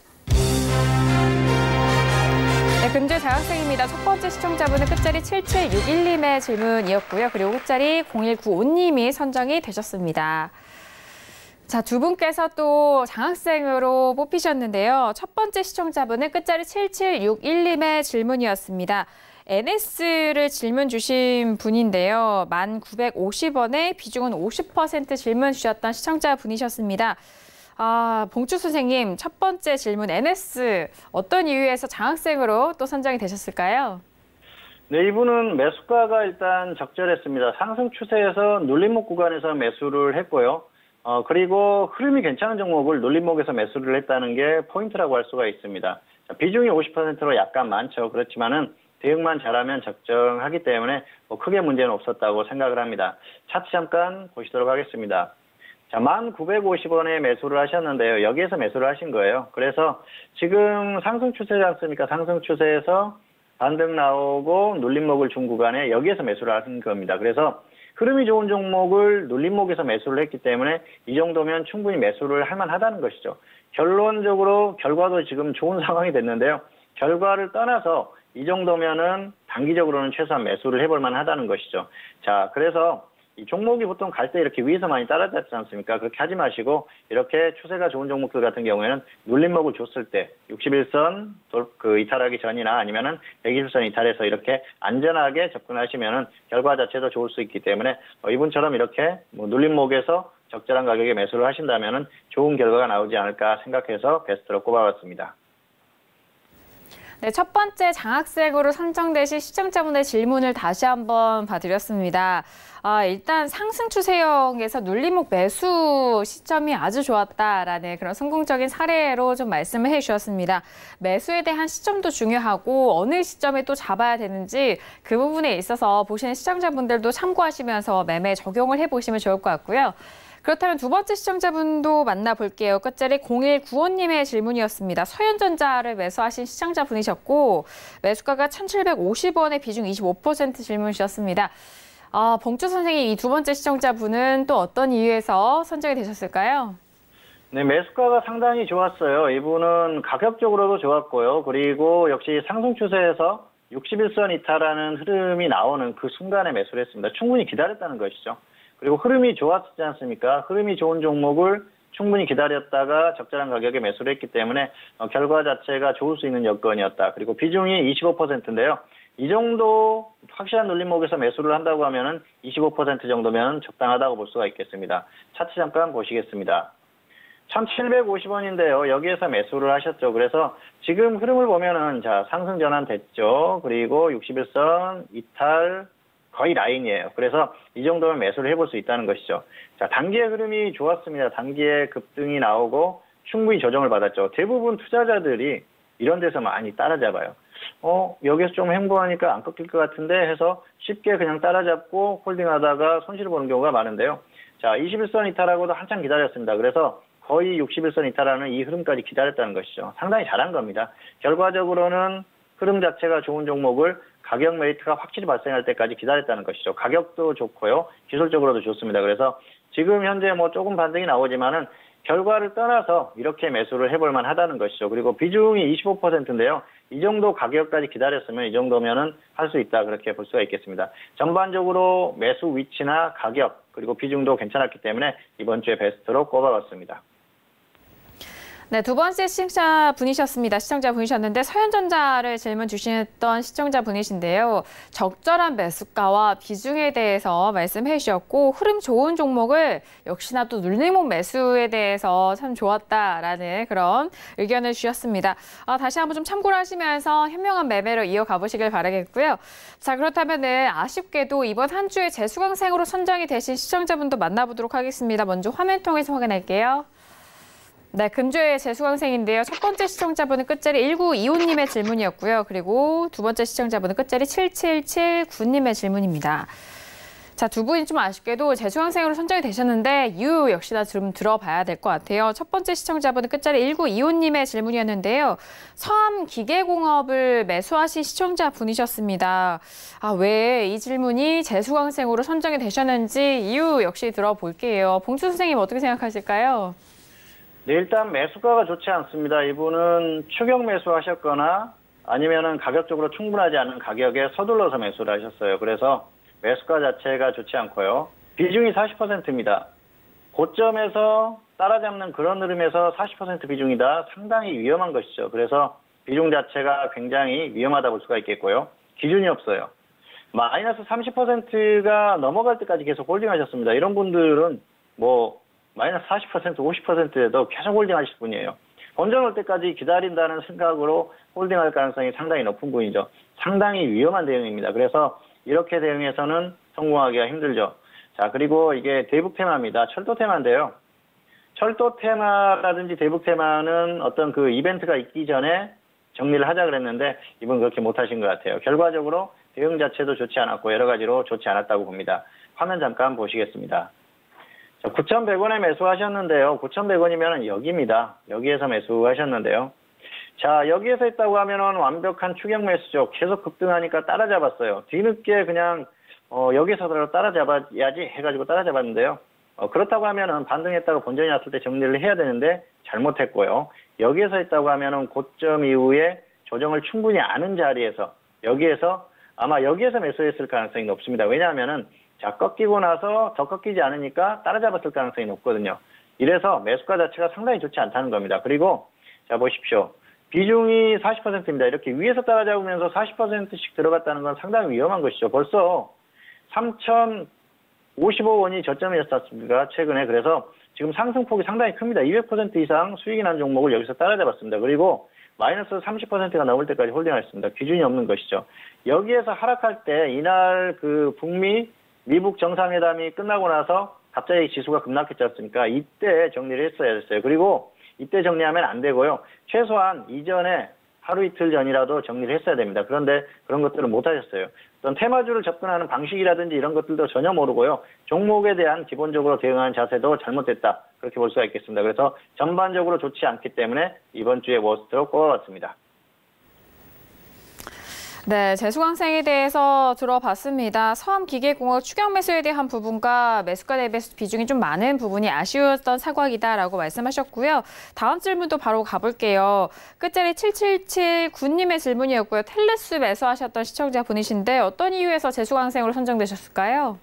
네, 금주의 장학생입니다. 첫 번째 시청자분은 끝자리 7761님의 질문이었고요. 그리고 끝자리 0195님이 선정이 되셨습니다. 자, 두 분께서 또 장학생으로 뽑히셨는데요. 첫 번째 시청자분은 끝자리 7761님의 질문이었습니다. NS를 질문 주신 분인데요. 1,950원에 비중은 50% 질문 주셨던 시청자분이셨습니다. 봉주 선생님, 첫 번째 질문 NS 어떤 이유에서 장학생으로 또 선정이 되셨을까요? 네, 이분은 매수가가 일단 적절했습니다. 상승 추세에서 눌림목 구간에서 매수를 했고요. 그리고 흐름이 괜찮은 종목을 눌림목에서 매수를 했다는 게 포인트라고 할 수가 있습니다. 자, 비중이 50%로 약간 많죠. 그렇지만은 대응만 잘하면 적정하기 때문에 크게 문제는 없었다고 생각을 합니다. 차트 잠깐 보시도록 하겠습니다. 자, 1,950원에 매수를 하셨는데요. 여기에서 매수를 하신 거예요. 그래서 지금 상승 추세지 않습니까? 상승 추세에서 반등 나오고 눌림목을 준 구간에 여기에서 매수를 하신 겁니다. 그래서 흐름이 좋은 종목을 눌림목에서 매수를 했기 때문에 이 정도면 충분히 매수를 할 만하다는 것이죠. 결론적으로 결과도 지금 좋은 상황이 됐는데요. 결과를 떠나서 이 정도면은 단기적으로는 최소한 매수를 해볼 만하다는 것이죠. 자, 그래서 이 종목이 보통 갈 때 이렇게 위에서 많이 따라잡지 않습니까? 그렇게 하지 마시고 이렇게 추세가 좋은 종목들 같은 경우에는 눌림목을 줬을 때 61선 이탈하기 전이나 아니면은 120선 이탈해서 이렇게 안전하게 접근하시면은 결과 자체도 좋을 수 있기 때문에 이분처럼 이렇게 눌림목에서 적절한 가격에 매수를 하신다면은 좋은 결과가 나오지 않을까 생각해서 베스트로 꼽아봤습니다. 네, 첫 번째 장학생으로 선정되신 시청자분의 질문을 다시 한번 봐드렸습니다. 일단 상승 추세형에서 눌림목 매수 시점이 아주 좋았다라는 그런 성공적인 사례로 좀 말씀을 해주셨습니다. 매수에 대한 시점도 중요하고 어느 시점에 또 잡아야 되는지 그 부분에 있어서 보시는 시청자분들도 참고하시면서 매매 적용을 해보시면 좋을 것 같고요. 그렇다면 두 번째 시청자분도 만나볼게요. 끝자리 0195님의 질문이었습니다. 서현전자를 매수하신 시청자분이셨고 매수가가 1,750원에 비중 25% 질문 주셨습니다. 봉주 선생님, 이 두 번째 시청자분은 또 어떤 이유에서 선정이 되셨을까요? 네, 매수가가 상당히 좋았어요. 이분은 가격적으로도 좋았고요. 그리고 역시 상승 추세에서 61선 이탈하는 흐름이 나오는 그 순간에 매수를 했습니다. 충분히 기다렸다는 것이죠. 그리고 흐름이 좋았지 않습니까? 흐름이 좋은 종목을 충분히 기다렸다가 적절한 가격에 매수를 했기 때문에 결과 자체가 좋을 수 있는 여건이었다. 그리고 비중이 25%인데요. 이 정도 확실한 눌림목에서 매수를 한다고 하면은 25% 정도면 적당하다고 볼 수가 있겠습니다. 차트 잠깐 보시겠습니다. 1,750원인데요. 여기에서 매수를 하셨죠. 그래서 지금 흐름을 보면은 자, 상승 전환 됐죠. 그리고 61선 이탈 거의 라인이에요. 그래서 이 정도면 매수를 해볼 수 있다는 것이죠. 자, 단기의 흐름이 좋았습니다. 단기에 급등이 나오고 충분히 조정을 받았죠. 대부분 투자자들이 이런 데서 많이 따라잡아요. 여기서 좀 행보하니까 안 꺾일 것 같은데 해서 쉽게 그냥 따라잡고 홀딩하다가 손실을 보는 경우가 많은데요. 자, 21선 이탈하고도 한참 기다렸습니다. 그래서 거의 61선 이탈하는 이 흐름까지 기다렸다는 것이죠. 상당히 잘한 겁니다. 결과적으로는 흐름 자체가 좋은 종목을 가격 메리트가 확실히 발생할 때까지 기다렸다는 것이죠. 가격도 좋고요. 기술적으로도 좋습니다. 그래서 지금 현재 뭐 조금 반등이 나오지만은 결과를 떠나서 이렇게 매수를 해볼 만하다는 것이죠. 그리고 비중이 25%인데요. 이 정도 가격까지 기다렸으면 이 정도면은 할 수 있다. 그렇게 볼 수가 있겠습니다. 전반적으로 매수 위치나 가격 그리고 비중도 괜찮았기 때문에 이번 주에 베스트로 꼽아봤습니다. 네, 두 번째 시청자분이셨는데 서현전자를 질문 주셨던 시청자분이신데요. 적절한 매수가와 비중에 대해서 말씀해 주셨고 흐름 좋은 종목을 역시나 또 눌림목 매수에 대해서 참 좋았다라는 그런 의견을 주셨습니다. 다시 한번 좀 참고를 하시면서 현명한 매매로 이어가 보시길 바라겠고요. 자, 그렇다면은 아쉽게도 이번 한 주에 재수강생으로 선정이 되신 시청자분도 만나보도록 하겠습니다. 먼저 화면 통해서 확인할게요. 네, 금주의 재수강생인데요. 첫 번째 시청자분은 끝자리 1925님의 질문이었고요. 그리고 두 번째 시청자분은 끝자리 7779님의 질문입니다. 자, 두 분이 좀 아쉽게도 재수강생으로 선정이 되셨는데 이유 역시나 좀 들어봐야 될 것 같아요. 첫 번째 시청자분은 끝자리 1925님의 질문이었는데요. 서암기계공업을 매수하신 시청자분이셨습니다. 왜 이 질문이 재수강생으로 선정이 되셨는지 이유 역시 들어볼게요. 봉주 선생님 어떻게 생각하실까요? 네, 일단 매수가가 좋지 않습니다. 이분은 추격 매수하셨거나 아니면은 가격적으로 충분하지 않은 가격에 서둘러서 매수를 하셨어요. 그래서 매수가 자체가 좋지 않고요. 비중이 40%입니다. 고점에서 따라잡는 그런 흐름에서 40% 비중이다. 상당히 위험한 것이죠. 그래서 비중 자체가 굉장히 위험하다 볼 수가 있겠고요. 기준이 없어요. 마이너스 30%가 넘어갈 때까지 계속 홀딩하셨습니다. 이런 분들은 마이너스 40%, 50%에도 계속 홀딩하실 분이에요. 본전 올 때까지 기다린다는 생각으로 홀딩할 가능성이 상당히 높은 분이죠. 상당히 위험한 대응입니다. 그래서 이렇게 대응해서는 성공하기가 힘들죠. 자, 그리고 이게 대북 테마입니다. 철도 테마인데요. 철도 테마라든지 대북 테마는 어떤 그 이벤트가 있기 전에 정리를 하자 그랬는데 이분 그렇게 못하신 것 같아요. 결과적으로 대응 자체도 좋지 않았고 여러 가지로 좋지 않았다고 봅니다. 화면 잠깐 보시겠습니다. 9,100원에 매수하셨는데요. 9,100원이면 여기입니다. 여기에서 매수하셨는데요. 자, 여기에서 했다고 하면은 완벽한 추격 매수죠. 계속 급등하니까 따라잡았어요. 뒤늦게 그냥 여기서라도 따라잡아야지 해가지고 따라잡았는데요. 그렇다고 하면은 반등했다가 본전이 왔을 때 정리를 해야 되는데 잘못했고요. 여기에서 했다고 하면은 고점 이후에 조정을 충분히 아는 자리에서 아마 여기에서 매수했을 가능성이 높습니다. 왜냐하면은 자, 꺾이고 나서 더 꺾이지 않으니까 따라잡았을 가능성이 높거든요. 이래서 매수가 자체가 상당히 좋지 않다는 겁니다. 그리고 자, 보십시오. 비중이 40%입니다. 이렇게 위에서 따라잡으면서 40%씩 들어갔다는 건 상당히 위험한 것이죠. 벌써 3,055원이 저점이었습니다. 최근에. 그래서 지금 상승폭이 상당히 큽니다. 200% 이상 수익이 난 종목을 여기서 따라잡았습니다. 그리고 마이너스 30%가 넘을 때까지 홀딩하였습니다. 기준이 없는 것이죠. 여기에서 하락할 때 이날 그 미북 정상회담이 끝나고 나서 갑자기 지수가 급락했지 않습니까? 이때 정리를 했어야 됐어요. 그리고 이때 정리하면 안 되고요. 최소한 이전에 하루 이틀 전이라도 정리를 했어야 됩니다. 그런데 그런 것들을 못 하셨어요. 어떤 테마주를 접근하는 방식이라든지 이런 것들도 전혀 모르고요. 종목에 대한 기본적으로 대응하는 자세도 잘못됐다. 그렇게 볼 수가 있겠습니다. 그래서 전반적으로 좋지 않기 때문에 이번 주에 워스트로 꼽아봤습니다. 네, 재수강생에 대해서 들어봤습니다. 서암기계공업 추경 매수에 대한 부분과 매수가 대비해서 비중이 좀 많은 부분이 아쉬웠던 사각이다라고 말씀하셨고요. 다음 질문도 바로 가볼게요. 끝자리 7779님의 질문이었고요. 텔레스 매수하셨던 시청자분이신데 어떤 이유에서 재수강생으로 선정되셨을까요?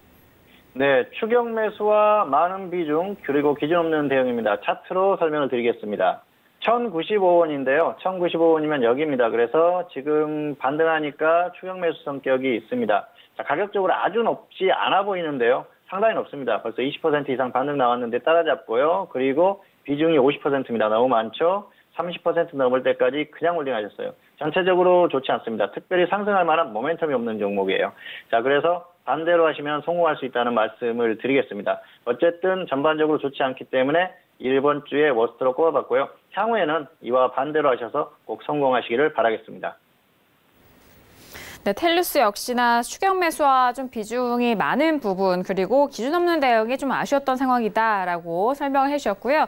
네, 추경 매수와 많은 비중, 그리고 기준 없는 대응입니다. 차트로 설명을 드리겠습니다. 1,095원인데요. 1,095원이면 여기입니다. 그래서 지금 반등하니까 추경 매수 성격이 있습니다. 자, 가격적으로 아주 높지 않아 보이는데요. 상당히 높습니다. 벌써 20% 이상 반등 나왔는데 따라잡고요. 그리고 비중이 50%입니다. 너무 많죠? 30% 넘을 때까지 그냥 홀딩하셨어요. 전체적으로 좋지 않습니다. 특별히 상승할 만한 모멘텀이 없는 종목이에요. 자, 그래서 반대로 하시면 성공할 수 있다는 말씀을 드리겠습니다. 어쨌든 전반적으로 좋지 않기 때문에 이번 주에 워스트로 꼽아봤고요. 향후에는 이와 반대로 하셔서 꼭 성공하시기를 바라겠습니다. 네, 텔루스 역시나 추경 매수와 좀 비중이 많은 부분 그리고 기준 없는 대응이 좀 아쉬웠던 상황이다라고 설명을 해주셨고요.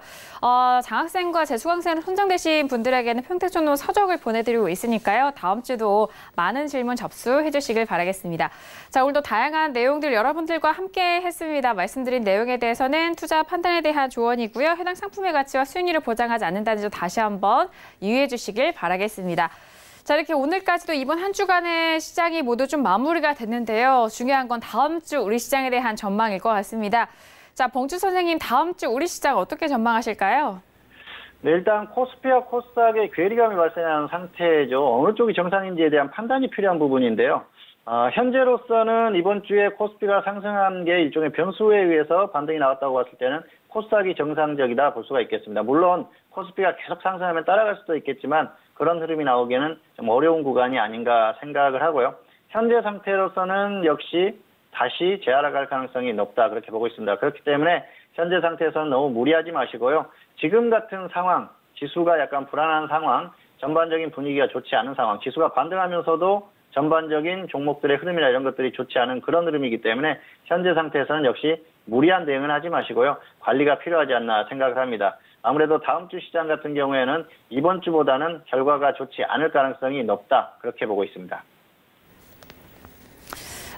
장학생과 재수강생으로 선정되신 분들에게는 평택촌로 서적을 보내드리고 있으니까요. 다음 주도 많은 질문 접수해 주시길 바라겠습니다. 자, 오늘도 다양한 내용들 여러분들과 함께 했습니다. 말씀드린 내용에 대해서는 투자 판단에 대한 조언이고요. 해당 상품의 가치와 수익률을 보장하지 않는다는 점 다시 한번 유의해 주시길 바라겠습니다. 자, 이렇게 오늘까지도 이번 한 주간의 시장이 모두 좀 마무리가 됐는데요. 중요한 건 다음 주 우리 시장에 대한 전망일 것 같습니다. 자, 봉주 선생님, 다음 주 우리 시장 어떻게 전망하실까요? 네, 일단 코스피와 코스닥의 괴리감이 발생한 상태죠. 어느 쪽이 정상인지에 대한 판단이 필요한 부분인데요. 현재로서는 이번 주에 코스피가 상승한 게 일종의 변수에 의해서 반등이 나왔다고 봤을 때는 코스닥이 정상적이다 볼 수가 있겠습니다. 물론 코스피가 계속 상승하면 따라갈 수도 있겠지만 그런 흐름이 나오기에는 좀 어려운 구간이 아닌가 생각을 하고요. 현재 상태로서는 역시 다시 재하락할 가능성이 높다 그렇게 보고 있습니다. 그렇기 때문에 현재 상태에서는 너무 무리하지 마시고요. 지금 같은 상황, 지수가 약간 불안한 상황, 전반적인 분위기가 좋지 않은 상황, 지수가 반등하면서도 전반적인 종목들의 흐름이나 이런 것들이 좋지 않은 그런 흐름이기 때문에 현재 상태에서는 역시 무리한 대응은 하지 마시고요. 관리가 필요하지 않나 생각을 합니다. 아무래도 다음 주 시장 같은 경우에는 이번 주보다는 결과가 좋지 않을 가능성이 높다 그렇게 보고 있습니다.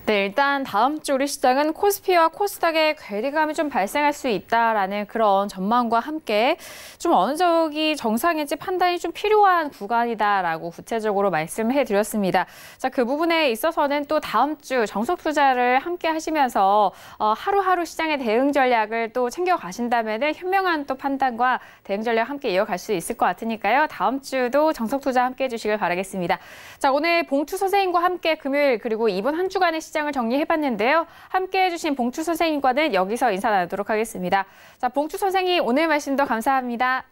네, 일단 다음 주 우리 시장은 코스피와 코스닥의 괴리감이 좀 발생할 수 있다라는 그런 전망과 함께 좀 어느 쪽이 정상인지 판단이 좀 필요한 구간이다라고 구체적으로 말씀해 드렸습니다. 자, 그 부분에 있어서는 또 다음 주 정석 투자를 함께 하시면서 하루하루 시장의 대응 전략을 또 챙겨 가신다면은 현명한 또 판단과 대응 전략 함께 이어갈 수 있을 것 같으니까요. 다음 주도 정석 투자 함께 해주시길 바라겠습니다. 자, 오늘 봉투 선생님과 함께 금요일 그리고 이번 한 주간의 시장을 정리해봤는데요. 함께해 주신 봉투 선생님과는 여기서 인사 나누도록 하겠습니다. 자, 봉투 선생님 오늘 말씀도 감사합니다.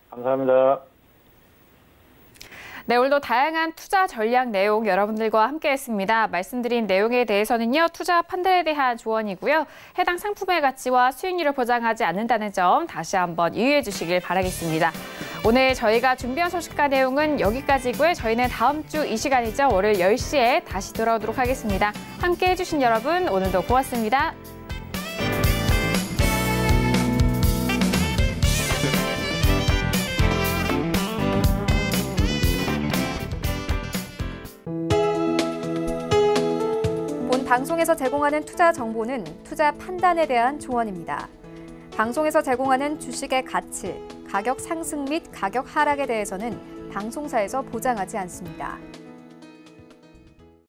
감사합니다. 네, 오늘도 다양한 투자 전략 내용 여러분들과 함께했습니다. 말씀드린 내용에 대해서는요. 투자 판단에 대한 조언이고요. 해당 상품의 가치와 수익률을 보장하지 않는다는 점 다시 한번 유의해 주시길 바라겠습니다. 오늘 저희가 준비한 소식과 내용은 여기까지고요. 저희는 다음 주 이 시간이죠. 월요일 10시에 다시 돌아오도록 하겠습니다. 함께해 주신 여러분 오늘도 고맙습니다. 본 방송에서 제공하는 투자 정보는 투자 판단에 대한 조언입니다. 방송에서 제공하는 주식의 가치, 가격 상승 및 가격 하락에 대해서는 방송사에서 보장하지 않습니다.